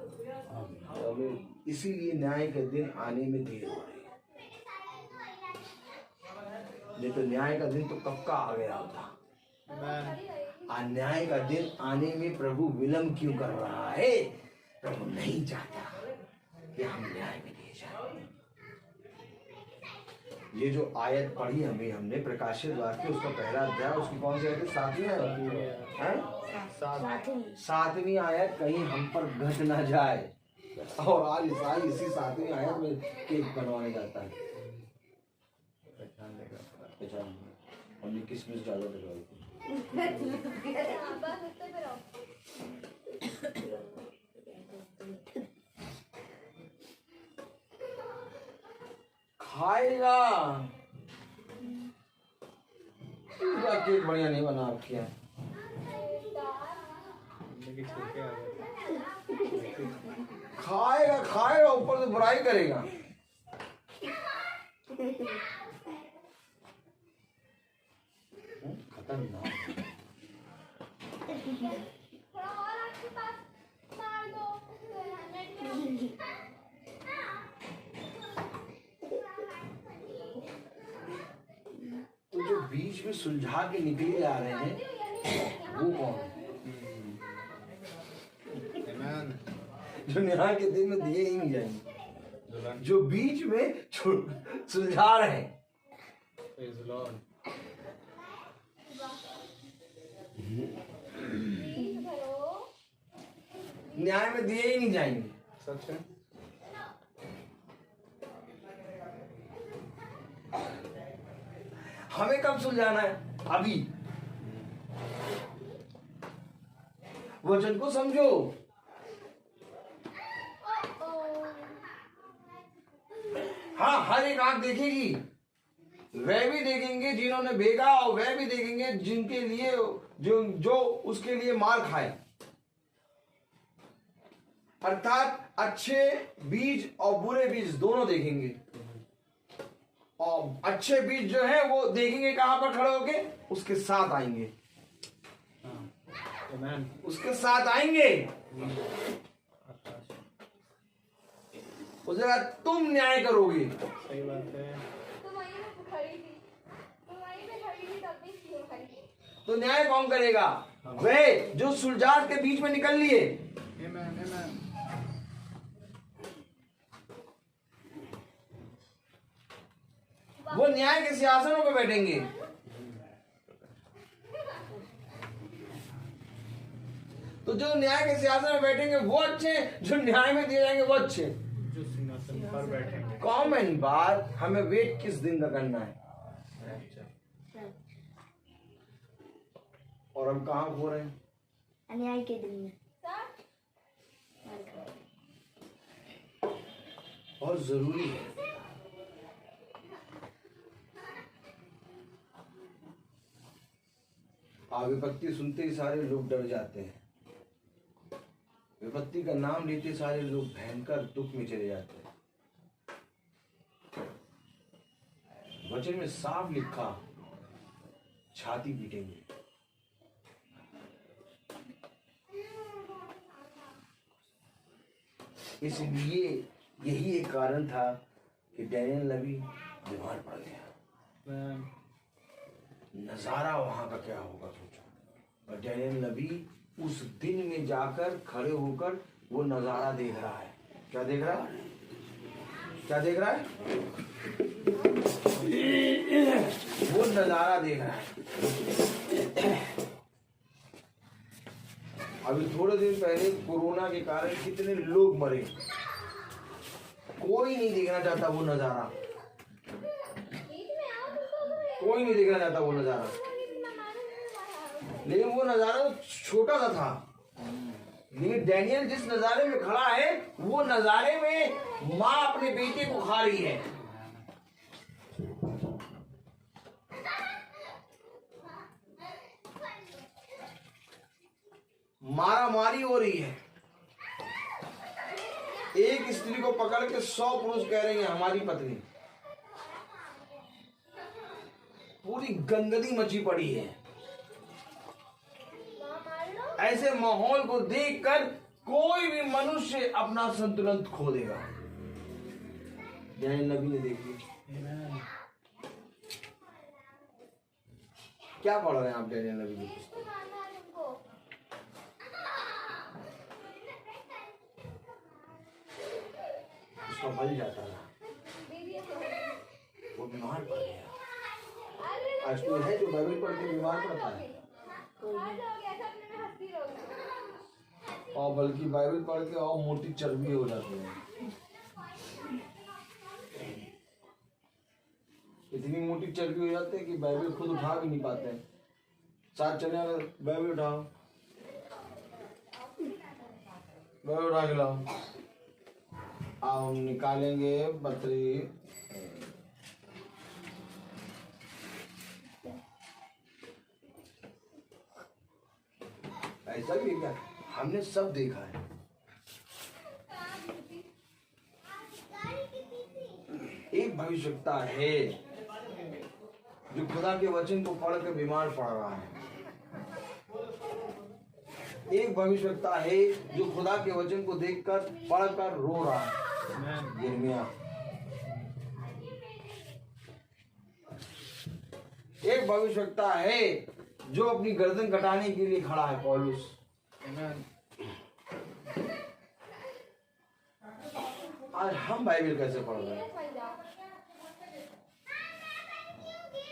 इसीलिए न्याय के दिन आने में देर हो रही है। नहीं तो न्याय का दिन तो कब का आ गया होता। न्याय का दिन आने में प्रभु विलंब क्यों कर रहा है? प्रभु नहीं चाहता कि हम न्याय में दिए जाए। ये जो आयत पढ़ी हमने प्रकाशित वाक्य उसका पहला अध्याय, उसकी कौन सी आयत? 7वीं आयत, 7वीं आयत कहीं हम पर घट ना जाए। और आज ईसाई इसी 7वीं आयत में केक बनवाने जाता है। पहचान हमने किसमिस ज्यादा डलवाई थी। खाएगा केक बढ़िया नहीं बना आपके यहाँ। खाएगा खाएगा ऊपर से बुराई करेगा। खतरनाक। तो जो बीच में सुलझा के निकले आ रहे हैं वो कौन? जो न्याय के दिन में दिए ही नहीं जाएंगे, जो बीच में सुलझा रहे हैं। न्याय में दिए ही नहीं जाएंगे। सच है। हमें कब सुलझाना है? अभी। वचन को समझो। हाँ, हर एक आंख देखेगी, वह भी देखेंगे जिन्होंने भेगा और वह भी देखेंगे जिनके लिए जो उसके लिए मार खाए। अर्थात अच्छे बीज और बुरे बीज दोनों देखेंगे। और अच्छे बीज जो है वो देखेंगे कहां पर खड़े होके? उसके साथ आएंगे। उसके साथ आएंगे। उस जगह तुम न्याय करोगे। सही बात है। तो न्याय कौन करेगा? वह जो सुलझाव के बीच में निकल लिए। वो न्याय के सिंहासनों पे बैठेंगे। तो जो न्याय के सिंहासन में बैठेंगे वो अच्छे, जो न्याय में दिए जाएंगे वो अच्छे। जो सिंहासन पर बैठेंगे। कॉमन बात, हमें वेट किस दिन का करना है? और हम कहाँ खो रहे हैं? अन्याय के दिन में। बहुत जरूरी है। विपत्ति सुनते ही सारे लोग डर जाते हैं। विपत्ति का नाम लेते सारे लोग भयंकर दुख में चले जाते हैं। वचन में साफ लिखा, छाती पीटेंगे। इसलिए यही एक कारण था कि डैनियल नबी बीमार पड़ गया। नजारा वहां का क्या होगा सोचो। और डैनियल नबी उस दिन में जाकर खड़े होकर वो नजारा देख रहा है। क्या देख रहा है? क्या देख रहा है? वो नजारा देख रहा है। अभी थोड़े दिन पहले कोरोना के कारण कितने लोग मरे, कोई नहीं देखना चाहता वो नजारा। कोई नहीं देखना चाहता वो नजारा। लेकिन वो नजारा तो छोटा सा था। लेकिन डैनियल जिस नजारे में खड़ा है, वो नजारे में माँ अपने बेटे को खा रही है। मारा मारी हो रही है। एक स्त्री को पकड़ के 100 पुरुष कह रहे हैं हमारी पत्नी। पूरी गंदगी मची पड़ी है। ऐसे माहौल को देखकर कोई भी मनुष्य अपना संतुलन खो देगा। डैनियल नबी ने देख लिया। क्या पढ़ रहे हैं आप डैनियल नबी की पुस्तक? उसका फल जाता था, वो बीमार पड़ गया। आज कोई है जो बाइबल पढ़ के बीमार पड़ता है? और बल्कि बाइबल पढ़ के और मोटी चर्बी हो जाती है। इतनी मोटी चर्बी हो जाती है कि बाइबल खुद उठा भी नहीं पाते हैं। साथ चले बाइबल उठाओ, बाइबल उठा के लाओ। हम निकालेंगे बतरी। ऐसा भी क्या? हमने सब देखा है। एक भविष्यवक्ता है जो खुदा के वचन को पढ़कर बीमार पड़ रहा है। एक भविष्यवक्ता है जो खुदा के वचन को देखकर पढ़कर रो रहा है। यिर्मयाह। एक भविष्यवक्ता है जो अपनी गर्दन कटाने के लिए खड़ा है, पौलुस। आज हम बाइबल कैसे पढ़ रहे हैं?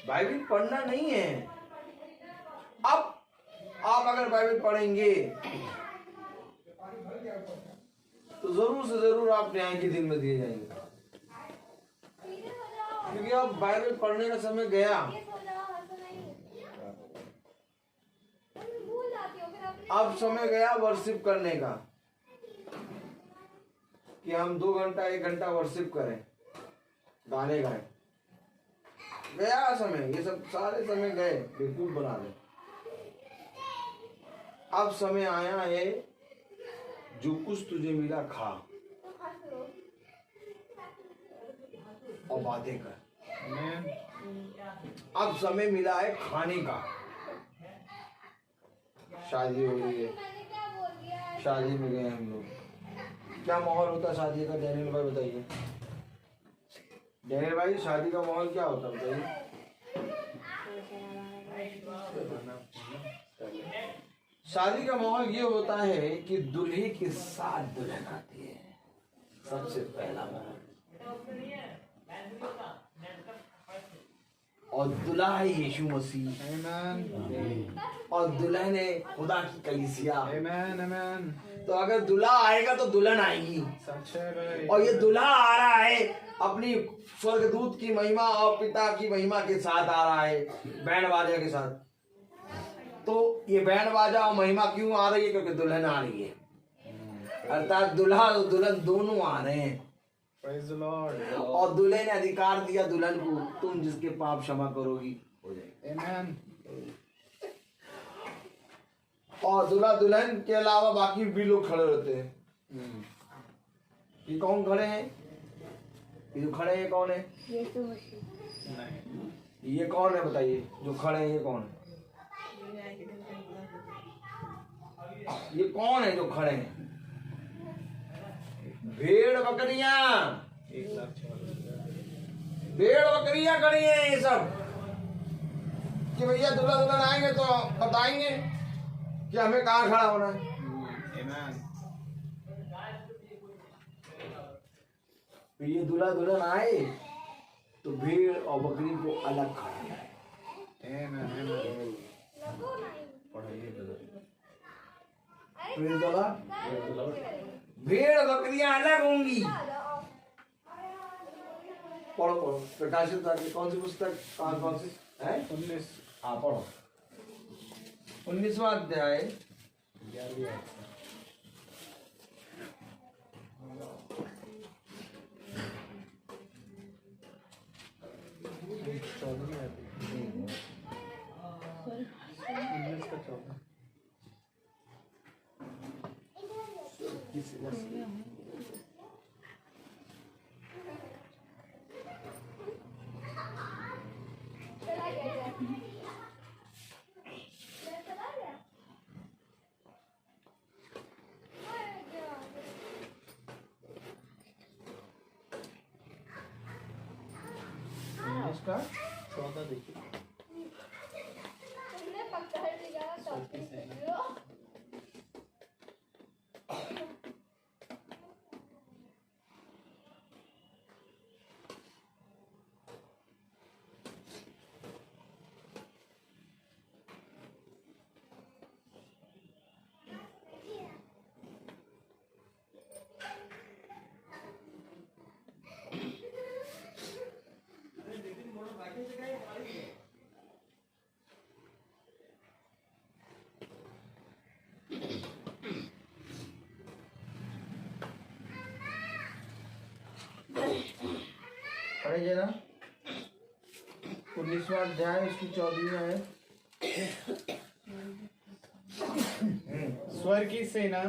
बाइबल पढ़ना नहीं है। अब आप अगर बाइबल पढ़ेंगे तो जरूर से जरूर आप न्याय के दिन में दिए जाएंगे, क्योंकि अब बाइबल पढ़ने का समय गया। अब समय गया वर्शिप करने का, कि हम 2 घंटा 1 घंटा वर्शिप करें, गाने गाएं। गया समय, ये सब सारे समय गए, बेवकूफ बना दे। अब समय आया है, जो कुछ तुझे मिला खा और बातें कर। अब समय मिला है खाने का। शादी हो रही है, शादी में गए हम लोग। क्या माहौल होता है शादी का, डैनियल भाई बताइए। डैनियल भाई, शादी का माहौल क्या होता है बताइए। शादी का माहौल ये होता है कि दूल्हे के साथ दुल्हन आती है, सबसे पहला माहौल। और दुल्हा है यीशु मसीह, और दुल्हन है खुदा की कलीसिया। तो अगर दुल्हा आएगा तो दुल्हन आएगी, और ये दुल्हा आ रहा है अपनी स्वर्गदूत की महिमा और पिता की महिमा के साथ आ रहा है, बैंड बाजा के साथ। तो ये बैंड बाजा और महिमा क्यों आ रही है? क्योंकि दुल्हन आ रही है, अर्थात दुल्हा और दुल्हन दोनों आ रहे हैं। Praise the Lord. और दूल्हे ने अधिकार दिया दुल्हन को, तुम जिसके पाप क्षमा करोगी हो जाएगी। Amen. और दूल्हा दुल्हन के अलावा बाकी भी लोग खड़े होते हैं। ये कौन खड़े हैं? ये जो खड़े हैं कौन है? यीशु मसीह। नहीं। ये कौन है बताइए, जो खड़े हैं ये कौन है? ये कौन है जो खड़े हैं? भेड़ बकरियां, 1,40,000। भेड़ बकरियां खड़ी हैं ये सब, कि भैया दूल्हा दुल्हन आएंगे तो बताएंगे कि हमें कहाँ खड़ा होना है। Amen. ये दूल्हा दुल्हन आए तो भेड़ और बकरी को अलग खड़ा है। Amen. Amen. Praise the Lord. भेड़ बकरियां अलग होंगी। पढ़ो पढ़ो, प्रकाशित वाक्य कौन सी पुस्तक, कौन सी है? 19। हाँ पढ़ो, 19वां अध्याय 11वीं आयत। इसका 14 देखिए। पढ़े ना, 19वां अध्याय उसकी 14वीं आयत। स्वर्ग की सेना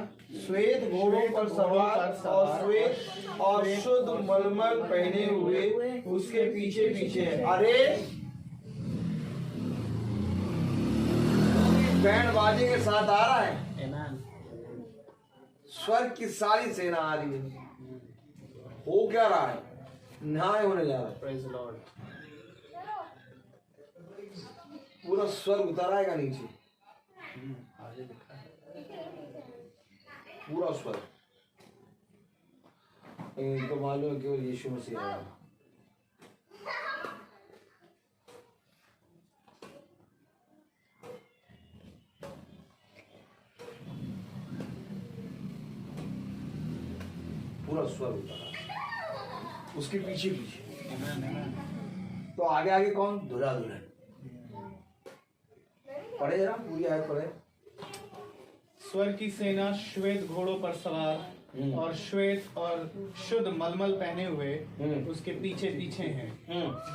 श्वेत घोड़ों पर सवार और श्वेत और शुद्ध मलमल पहने हुए उसके पीछे पीछे है। अरे बैंड बाजे के साथ आ रहा है, स्वर्ग की सारी सेना आ रही है। हो क्या रहा है? न्याय होने जा रहा है। Praise the Lord. पूरा स्वर्ग उतर आएगा नीचे, आगे लिखा है। पूरा स्वर्ग। इनको मालूम है केवल यीशु मसीह आएगा। पूरा स्वर उतरा, उसके पीछे पीछे। Amen, amen. तो आगे आगे कौन? दूल्हा दुल्हन। पढ़े जरा पूरी आयत पढ़े। स्वर की सेना श्वेत घोड़ों पर सवार और श्वेत और शुद्ध मलमल पहने हुए उसके पीछे पीछे हैं।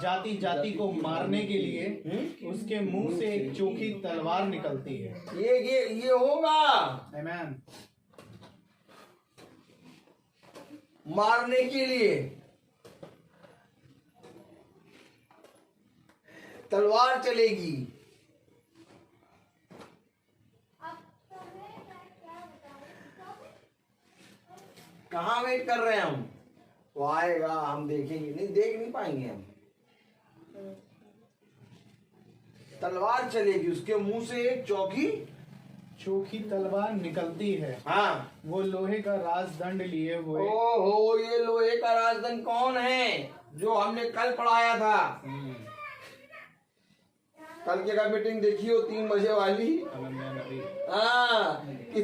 जाति जाति को मारने के लिए उसके मुंह से एक चोखी तलवार निकलती है। ये होगा आमीन। मारने के लिए तलवार चलेगी। कहाँ वेट कर रहे हैं हम? वो आएगा, हम देखेंगे नहीं, देख नहीं पाएंगे हम। तलवार चलेगी, उसके मुंह से एक चोखी तलवार निकलती है। हाँ, वो लोहे का राजदंड लिए हुए। ओहो, ये लोहे का राजदंड कौन है? जो हमने कल पढ़ाया था। कल के का मीटिंग देखी हो 3 बजे वाली। हाँ, कि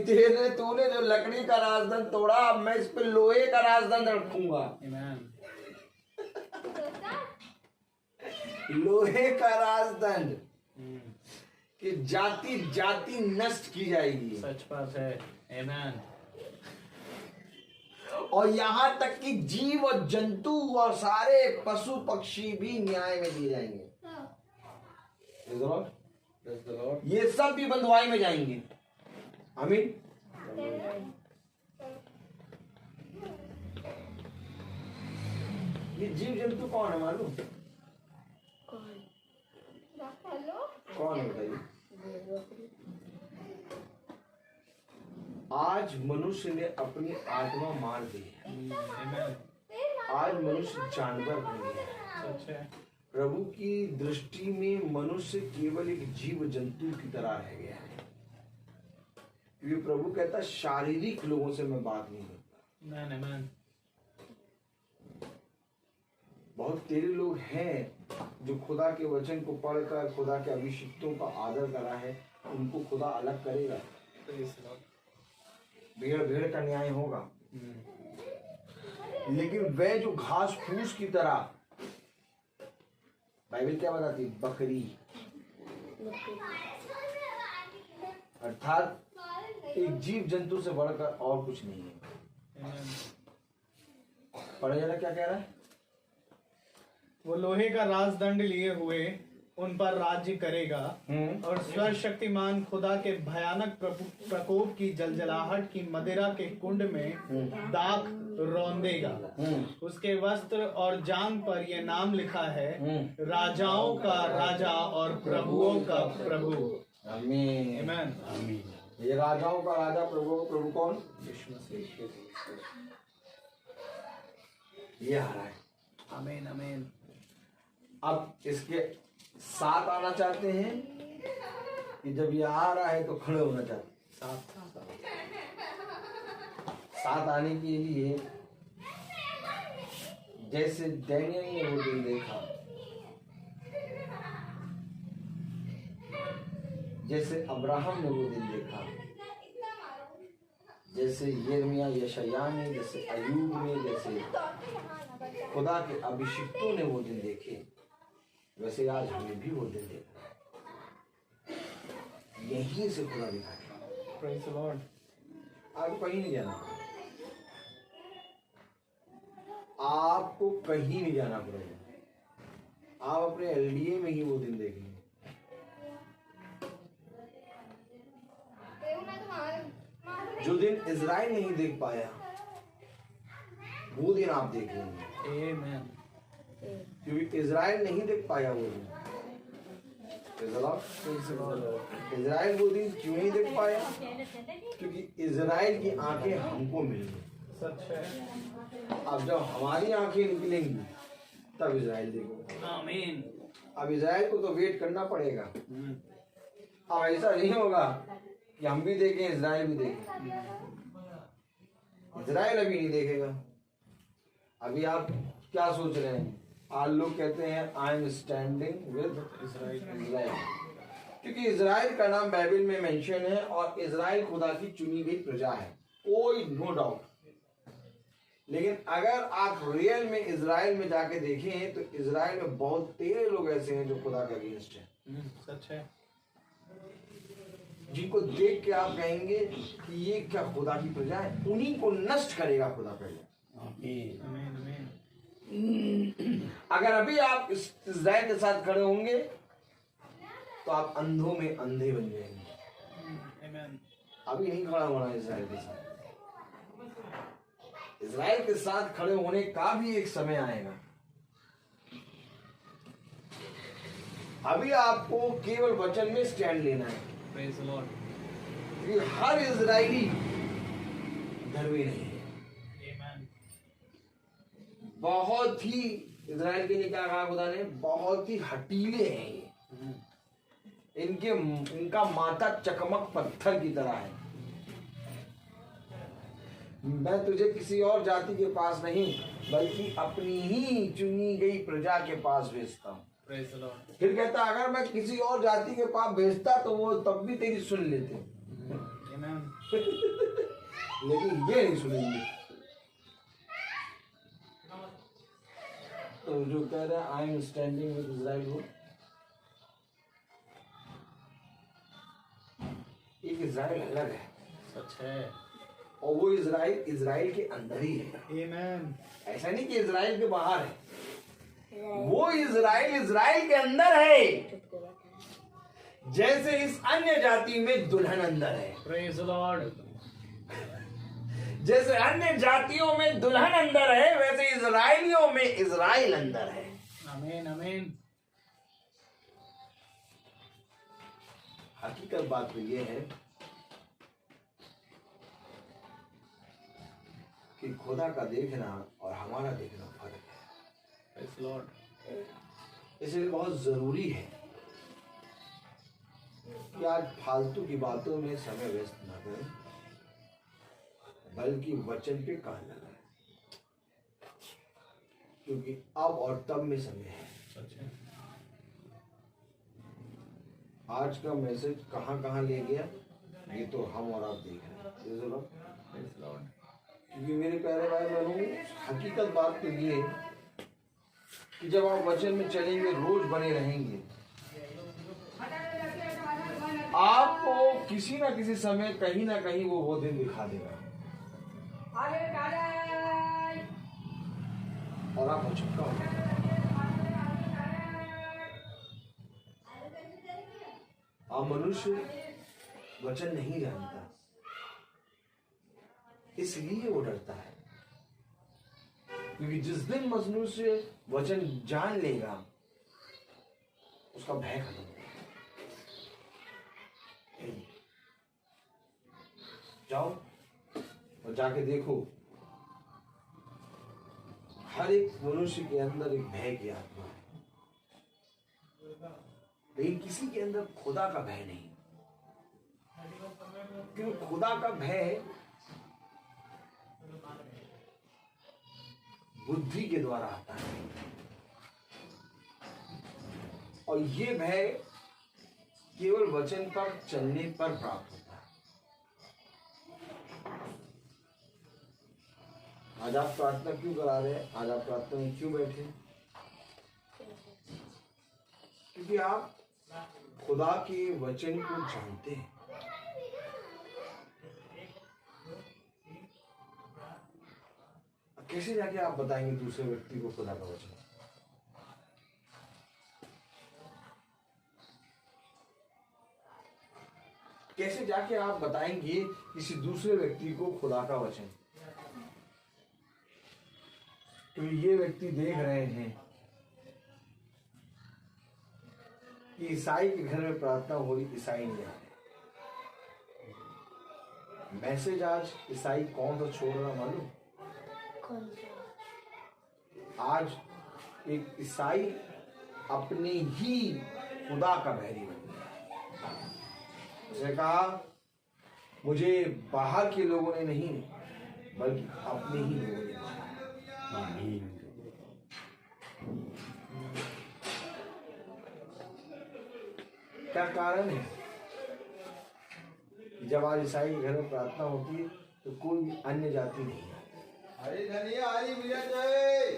तूने जो लकड़ी का राजदंड तोड़ा, अब मैं इस पे लोहे का राजदंड रखूंगा। लोहे का राजदंड कि जाति जाति नष्ट की जाएगी। सच बात है। आमीन। और यहाँ तक कि जीव और जंतु और सारे पशु पक्षी भी न्याय में दिए जाएंगे। ये सब भी बंधुआई में जाएंगे। आमीन। ये जीव जंतु कौन है मालूम? कौन है बताइए? आज मनुष्य ने अपनी आत्मा मार दी है। आज मनुष्य जानवर बन गया। सच है। प्रभु की दृष्टि में मनुष्य केवल एक जीव जंतु की तरह रह गया है। क्योंकि प्रभु कहता शारीरिक लोगों से मैं बात नहीं करता। बहुत तेरे लोग हैं जो खुदा के वचन को पढ़कर खुदा के अभिषिक्तों का आदर करा है, उनको खुदा अलग करेगा। भेड़ भेड़ का न्याय होगा। लेकिन वह जो घास फूस की तरह, बाइबल क्या बताती? बकरी, अर्थात एक जीव जंतु से बढ़कर और कुछ नहीं है। पढ़े जरा क्या कह रहा है? वो लोहे का राजदंड लिए हुए उन पर राज्य करेगा और सर्वशक्तिमान खुदा के भयानक प्रकोप की जलजलाहट की मदिरा के कुंड में दाख रौंदेगा। उसके वस्त्र और जांघ पर यह नाम लिखा है, राजाओं का राजा और प्रभुओं का प्रभु। आमीन। आमीन। ये राजाओं का राजा, प्रभु कौन? ये आ रहा है। आमीन आमीन। अब इसके साथ आना चाहते हैं कि जब ये आ रहा है तो खड़े होना चाहते हैं। साथ आने के लिए जैसे डैनियल ने वो दिन देखा, जैसे अब्राहम ने वो दिन देखा, जैसे यिर्मयाह यशायाह ने, जैसे अय्यूब ने, जैसे खुदा के अभिषिक्तों ने वो दिन देखे, वैसे आज हमें भी वो दिन देखा। यहीं से खुदा दिखाएगा। Praise the Lord. आपको कहीं नहीं जाना, आपको कहीं नहीं जाना पड़ेगा। आप अपने एलडीए में ही वो दिन देखेंगे। जो दिन इजराइल नहीं देख पाया, वो दिन आप देख लेंगे। आमीन। क्योंकि इजराइल नहीं देख पाया वो दिन। इजराइल वो दिन क्यों नहीं देख पाया? क्योंकि इजराइल की आंखें हमको मिल गई। सच है। अब जब हमारी आंखें निकलेंगी तब इजराइल देखो। आमीन। अब इजराइल को तो वेट करना पड़ेगा। अब ऐसा नहीं होगा कि हम भी देखें इजराइल भी देखें। इजराइल अभी नहीं देखेगा। अभी आप क्या सोच रहे हैं? आज लोग कहते हैं I am standing with Israel, क्योंकि इजराइल का नाम बाइबल में मेंशन है और इजराइल खुदा की चुनी गई प्रजा है, कोई नो डाउट। लेकिन अगर आप रियल में इजराइल में जाके देखें तो इजराइल में बहुत तेरे लोग ऐसे हैं जो खुदा के अगेंस्ट हैं, सच है। जिनको देख के आप कहेंगे कि ये क्या खुदा की प्रजा है। उन्हीं को नष्ट करेगा खुदा पहले। आमीन आमीन। अगर अभी आप इस इजराइल के साथ खड़े होंगे तो आप अंधों में अंधे बन जाएंगे। आमीन। अभी नहीं खड़ा होना इजराइल के साथ। इजराइल के साथ खड़े होने का भी एक समय आएगा। अभी आपको केवल वचन में स्टैंड लेना है। Praise the Lord. ये हर इजरायली धर्मी नहीं है। आमीन। बहुत ही इजराइल के लिए क्या कहा खुदा ने, बहुत ही हटीले हैं ये। इनका माथा चकमक पत्थर की तरह है। मैं तुझे किसी और जाति के पास नहीं बल्कि अपनी ही चुनी गई प्रजा के पास भेजता हूँ। Praise the Lord. फिर कहता अगर मैं किसी और जाति के पास भेजता तो वो तब भी तेरी सुन लेते, आमीन। लेकिन ये नहीं सुनेंगे। तो जो कह रहा है I am standing with Israel, वो एक इजराइल अलग है, सच है। और वो इजराइल के अंदर ही है। आमीन। ऐसा नहीं कि इजराइल के बाहर है, वो इजराइल के अंदर है। जैसे इस अन्य जाति में दुल्हन अंदर है, प्रेज द लॉर्ड। जैसे अन्य जातियों में दुल्हन अंदर है, वैसे इजराइलियों में इजराइल अंदर है। आमीन आमीन। हकीकत बात तो ये है कि खुदा का देखना और हमारा देखना फर्क है। Praise the Lord. इसलिए बहुत जरूरी है कि आज फालतू की बातों में समय व्यस्त ना करें, बल्कि वचन पे कान लगाएं, क्योंकि अब और तब में समय है। सच है। आज का मैसेज कहाँ कहाँ ले गया ये तो हम और आप देख रहे हैं। Praise the Lord. क्योंकि मेरे प्यारे भाई बहनों, हकीकत बात तो ये है कि जब आप वचन में चलेंगे, रोज बने रहेंगे, आपको किसी ना किसी समय कहीं ना कहीं वो दिन दिखा देगा और आप भटका हो। आप मनुष्य वचन नहीं जानता, इसलिए वो डरता है, क्योंकि जिस दिन मनुष्य वचन जान लेगा उसका भय खत्म हो जाएगा। जाओ और जाके देखो, हर एक मनुष्य के अंदर एक भय की आत्मा है, लेकिन किसी के अंदर खुदा का भय नहीं। क्योंकि खुदा का भय बुद्धि के द्वारा आता है, और ये भय केवल वचन पर चलने पर प्राप्त होता है। आज आप प्रार्थना क्यों करा रहे हैं? आज आप प्रार्थना में क्यों बैठे? क्योंकि आप खुदा के वचन को जानते हैं। कैसे जाके आप बताएंगे दूसरे व्यक्ति को खुदा का वचन? कैसे जाके आप बताएंगे किसी दूसरे व्यक्ति को खुदा का वचन? तो ये व्यक्ति देख रहे हैं कि ईसाई के घर में प्रार्थना हो रही, ईसाई नहीं आ रहे। मैसेज आज ईसाई कौन सा छोड़ रहा मालूम? आज एक ईसाई अपने ही खुदा का बैरी बन गया। उसने कहा मुझे बाहर के लोगों ने नहीं बल्कि अपने ही लोगों ने माना। क्या कारण है? जब आज ईसाई के घर में प्रार्थना होती है तो कोई भी अन्य जाति नहीं है, हरी धनिया हरी मिर्च है।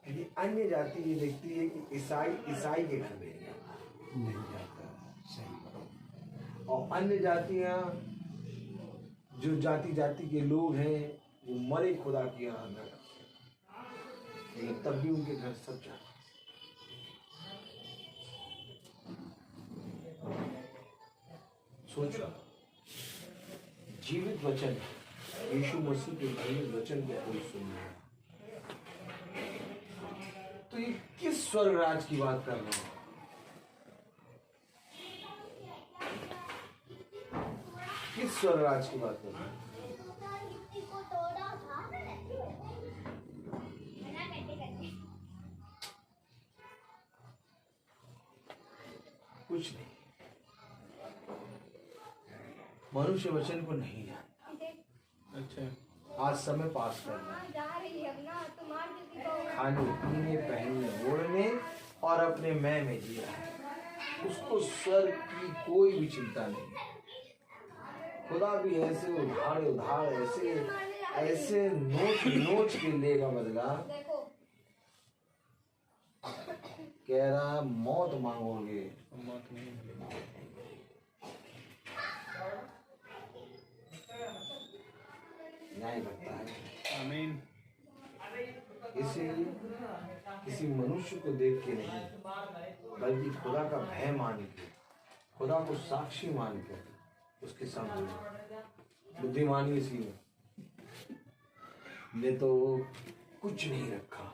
यदि अन्य जाति ये देखती है कि ईसाई के घर में नहीं जाता, सही बात। और अन्य जातियां जो जाति के लोग हैं वो मरे खुदा की आराधना करते हैं, लेकिन तब भी उनके घर सब जाते हैं। सोचो, जीवित वचन यीशु मसीह के जीवित वचन को कोई सुन रहा है तो ये किस स्वर्ग राज की बात कर रहे हैं? किस स्वर्ग राज की बात कर रहे हैं? कुछ नहीं, मनुष्य वचन को नहीं जानता। अच्छा, आज समय पास करना, खाने पीने पहनने ओढ़ने और अपने मैं में जी रहा है, उसको स्वर्ग की कोई भी चिंता नहीं। खुदा भी ऐसे उधार ऐसे नोच के लेगा बदला। कह रहा मौत मांगोगे, मौत नहीं मिलेगी। न्याय करता है। आमीन। इसीलिए किसी मनुष्य को देख के नहीं, बल्कि खुदा का भय मान के, खुदा को साक्षी मान के उसके सामने बुद्धिमानी इसी में ने तो कुछ नहीं रखा,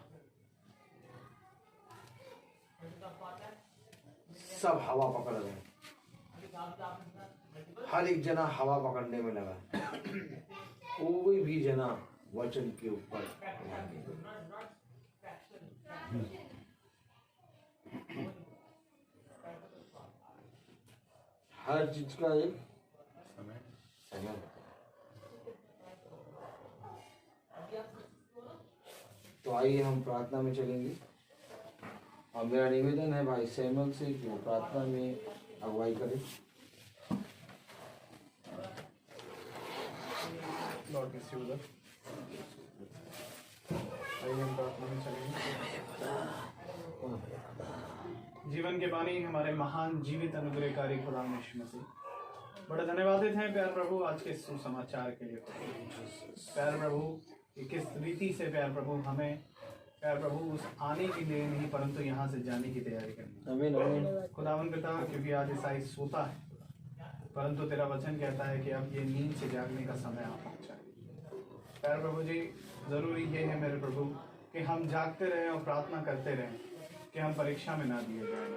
सब हवा पकड़ रहे, हर एक जना हवा पकड़ने में लगा, कोई भी जना वचन के ऊपर हर चीज का एक समय होता है। तो आइए हम प्रार्थना में चलेंगे और मेरा निवेदन है भाई सैमुअल से कि वो प्रार्थना में अगुवाई करें। लॉर्ड किसी उधर आइए हम प्रार्थना में चलेंगे। जीवन के बानी हमारे महान जीवित अनुग्रहकारी खुदा यीशु मसीह, बड़ा धन्यवादित हैं प्यार प्रभु आज के सुसमाचार के लिए। प्यार प्रभु कि किस रीति से प्यार प्रभु हमें प्यार प्रभु उस आने की लिए नहीं परंतु यहाँ से जाने की तैयारी करनी। आमीन आमीन। खुदावन पिता, क्योंकि आज ईसाई सोता है परंतु तेरा वचन कहता है कि अब ये नींद से जागने का समय आ पहुंचा है। प्यार प्रभु जी, जरूरी ये है मेरे प्रभु कि हम जागते रहें और प्रार्थना करते रहें कि हम परीक्षा में ना दिए जाए।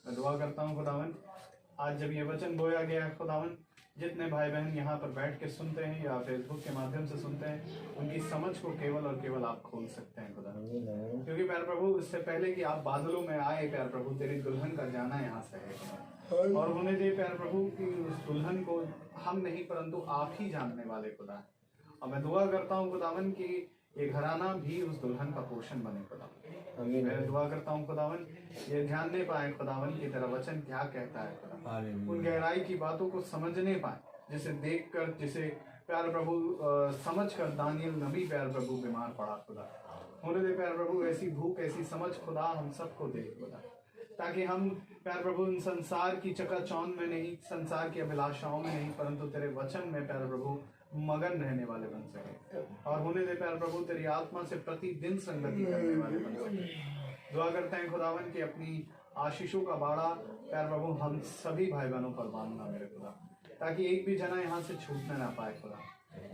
मैं दुआ करता हूँ खुदावन, आज जब ये वचन बोया गया है खुदावन, जितने भाई बहन यहाँ पर बैठ के सुनते हैं या फेसबुक के माध्यम से सुनते हैं, उनकी समझ को केवल और केवल आप खोल सकते हैं खुदा। क्योंकि प्यार प्रभु इससे पहले कि आप बादलों में आए प्यार प्रभु, तेरी दुल्हन का जाना यहाँ से है और होने दे प्यार प्रभु कि उस दुल्हन को हम नहीं परंतु आप ही जानने वाले खुदा है। और मैं दुआ करता हूँ खुदावन कि ये घराना भी उस दुल्हन का पोषण बने खुदा। मैं दुआ करता हूँ खुदावन ये ध्यान नहीं पाए खुदावन की तेरा वचन क्या कहता है खुदा, उन गहराई की बातों को समझने पाए जिसे देखकर, जिसे प्यार प्रभु समझ कर दानियल नबी प्यार प्रभु बीमार पड़ा खुदा। होने दे प्यार प्रभु ऐसी भूख ऐसी समझ खुदा हम सबको दे खुदा, ताकि हम प्यार प्रभु इन संसार की चकाचौंध में नहीं, संसार की अभिलाषाओं में नहीं परंतु तेरे वचन में प्यार प्रभु मगन रहने वाले बन सके। और होने दे प्यार प्रभु तेरी आत्मा से प्रतिदिन संगति करने वाले बन सके। दुआ करते हैं खुदावन की अपनी आशीषों का बाड़ा प्यार प्रभु हम सभी भाई बहनों पर बांधना मेरे खुदा, ताकि एक भी जना यहाँ से छूटने ना पाए खुदा।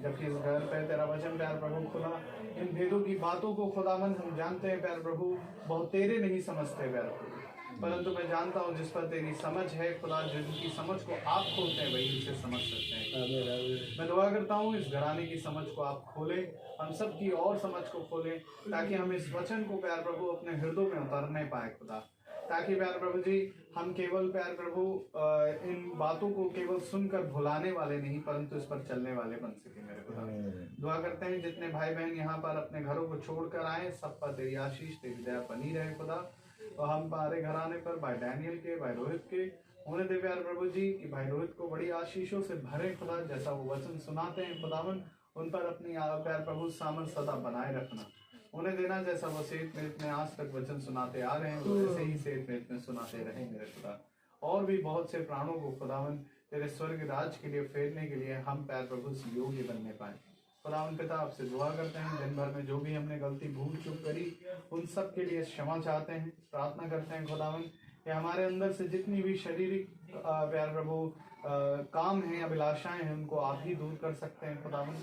जबकि इस घर पे तेरा वचन प्यार प्रभु खुदा, इन भेदों की बातों को खुदावन हम जानते हैं प्यार प्रभु, बहुत तेरे नहीं समझते प्यार प्रभु, परंतु मैं जानता हूँ जिस पर तेरी समझ है खुदा, जिनकी समझ को आप खोलते हैं वही उसे समझ सकते हैं। मैं दुआ करता हूँ इस घराने की समझ को आप खोले, हम सब की और समझ को खोले, ताकि हम इस वचन को प्यार प्रभु अपने हृदय में उतारने पाए खुदा, ताकि प्यार प्रभु जी हम केवल प्यार प्रभु इन बातों को केवल सुनकर भुलाने वाले नहीं परंतु इस पर चलने वाले बन सके मेरे खुदा। दुआ करते हैं जितने भाई बहन यहाँ पर अपने घरों को छोड़कर आए, सब पर तेरी आशीष तेरी दया बनी रहे खुदा। और हम हमारे घराने पर भाई डैनियल के, भाई रोहित के होने दे प्यार प्रभु जी कि भाई रोहित को बड़ी आशीषों से भरे खुदा, जैसा वो वचन सुनाते हैं खुदावन उन पर अपनी प्यार प्रभु सामर्थ सदा बनाए रखना, उन्हें देना जैसा वो सेठ मेरे में आज तक वचन सुनाते आ रहे हैं, वो ऐसे ही सेठ मेरे में सुनाते रहे मेरे खुदा। और भी बहुत से प्राणों को खुदावन तेरे स्वर्ग राज के लिए फेरने के लिए हम प्यार प्रभु से योग्य बनने पाए। खुदावन पिता आपसे दुआ करते हैं, दिन भर में जो भी हमने गलती भूल चूक करी उन सब के लिए क्षमा चाहते हैं, प्रार्थना करते हैं खुदावन कि हमारे अंदर से जितनी भी शारीरिक प्यार प्रभु काम है, अभिलाषाएं हैं, उनको आप ही दूर कर सकते हैं खुदावन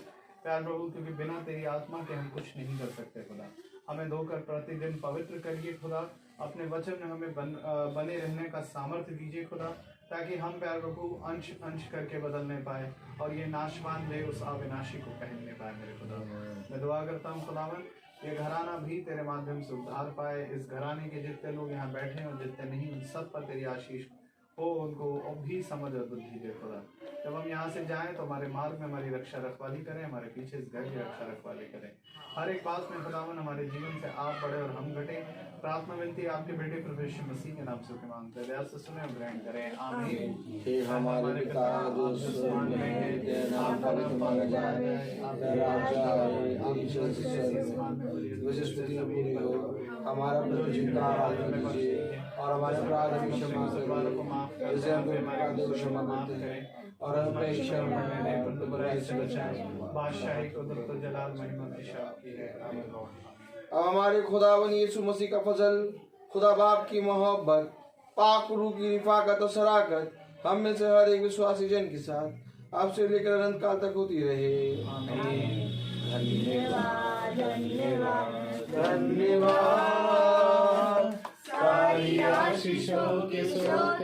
प्यार प्रभु, क्योंकि बिना तेरी आत्मा के हम कुछ नहीं कर सकते खुदा। हमें धोकर प्रतिदिन पवित्र करिए खुदा, अपने वचन में हमें बने रहने का सामर्थ्य दीजिए खुदा, ताकि हम प्यार प्रभु अंश अंश करके बदलने पाए और ये नाशवान दे उस अविनाशी को पहनने पाए मेरे खुदा। मैं दुआ करता हूँ खुदावन ये घराना भी तेरे माध्यम से उद्धार पाए, इस घराने के जितने लोग यहाँ बैठे हैं और जितने नहीं उन सब पर तेरी आशीष हो, उनको भी समझ और बुद्धि दे खुदा। जब हम यहाँ से जाएं तो हमारे मार्ग में हमारी रक्षा रखवाली करें, हमारे पीछे इस घर की रक्षा रखवाली करें, हर एक बात में खुदावन हमारे जीवन से आप बढ़े और हम घटे। प्रार्थना विनती आपके बेटे प्रभु यीशु मसीह के नाम से मांगते हैं, दया से सुने और ग्रहण करें, आमीन। हे हमारे पिता जो स्वर्ग में है, तेरा नाम पवित्र माना जाए, तेरा राज्य आए, तेरी इच्छा जैसे स्तुति पूरी हो। हमारा प्रतिष्ठा आदर कीजिए और हमारे अपराध भी क्षमा करें जैसे हम अपराध को क्षमा करते हैं, और हमें परीक्षा में नहीं परंतु बुराई से बचाएं। बादशाही कुदरत और जलाल महिमा की आपकी है, आमीन। अब हमारे खुदावन यीशु मसीह का फजल, खुदा बाप की मोहब्बत, पाक रूह की रिफाकत और शराकत हम में से हर एक विश्वासी जन के साथ आपसे लेकर अनंत काल तक होती रहे, आमीन। धन्यवाद धन्यवाद धन्यवाद सारी आशीषों के स्रोत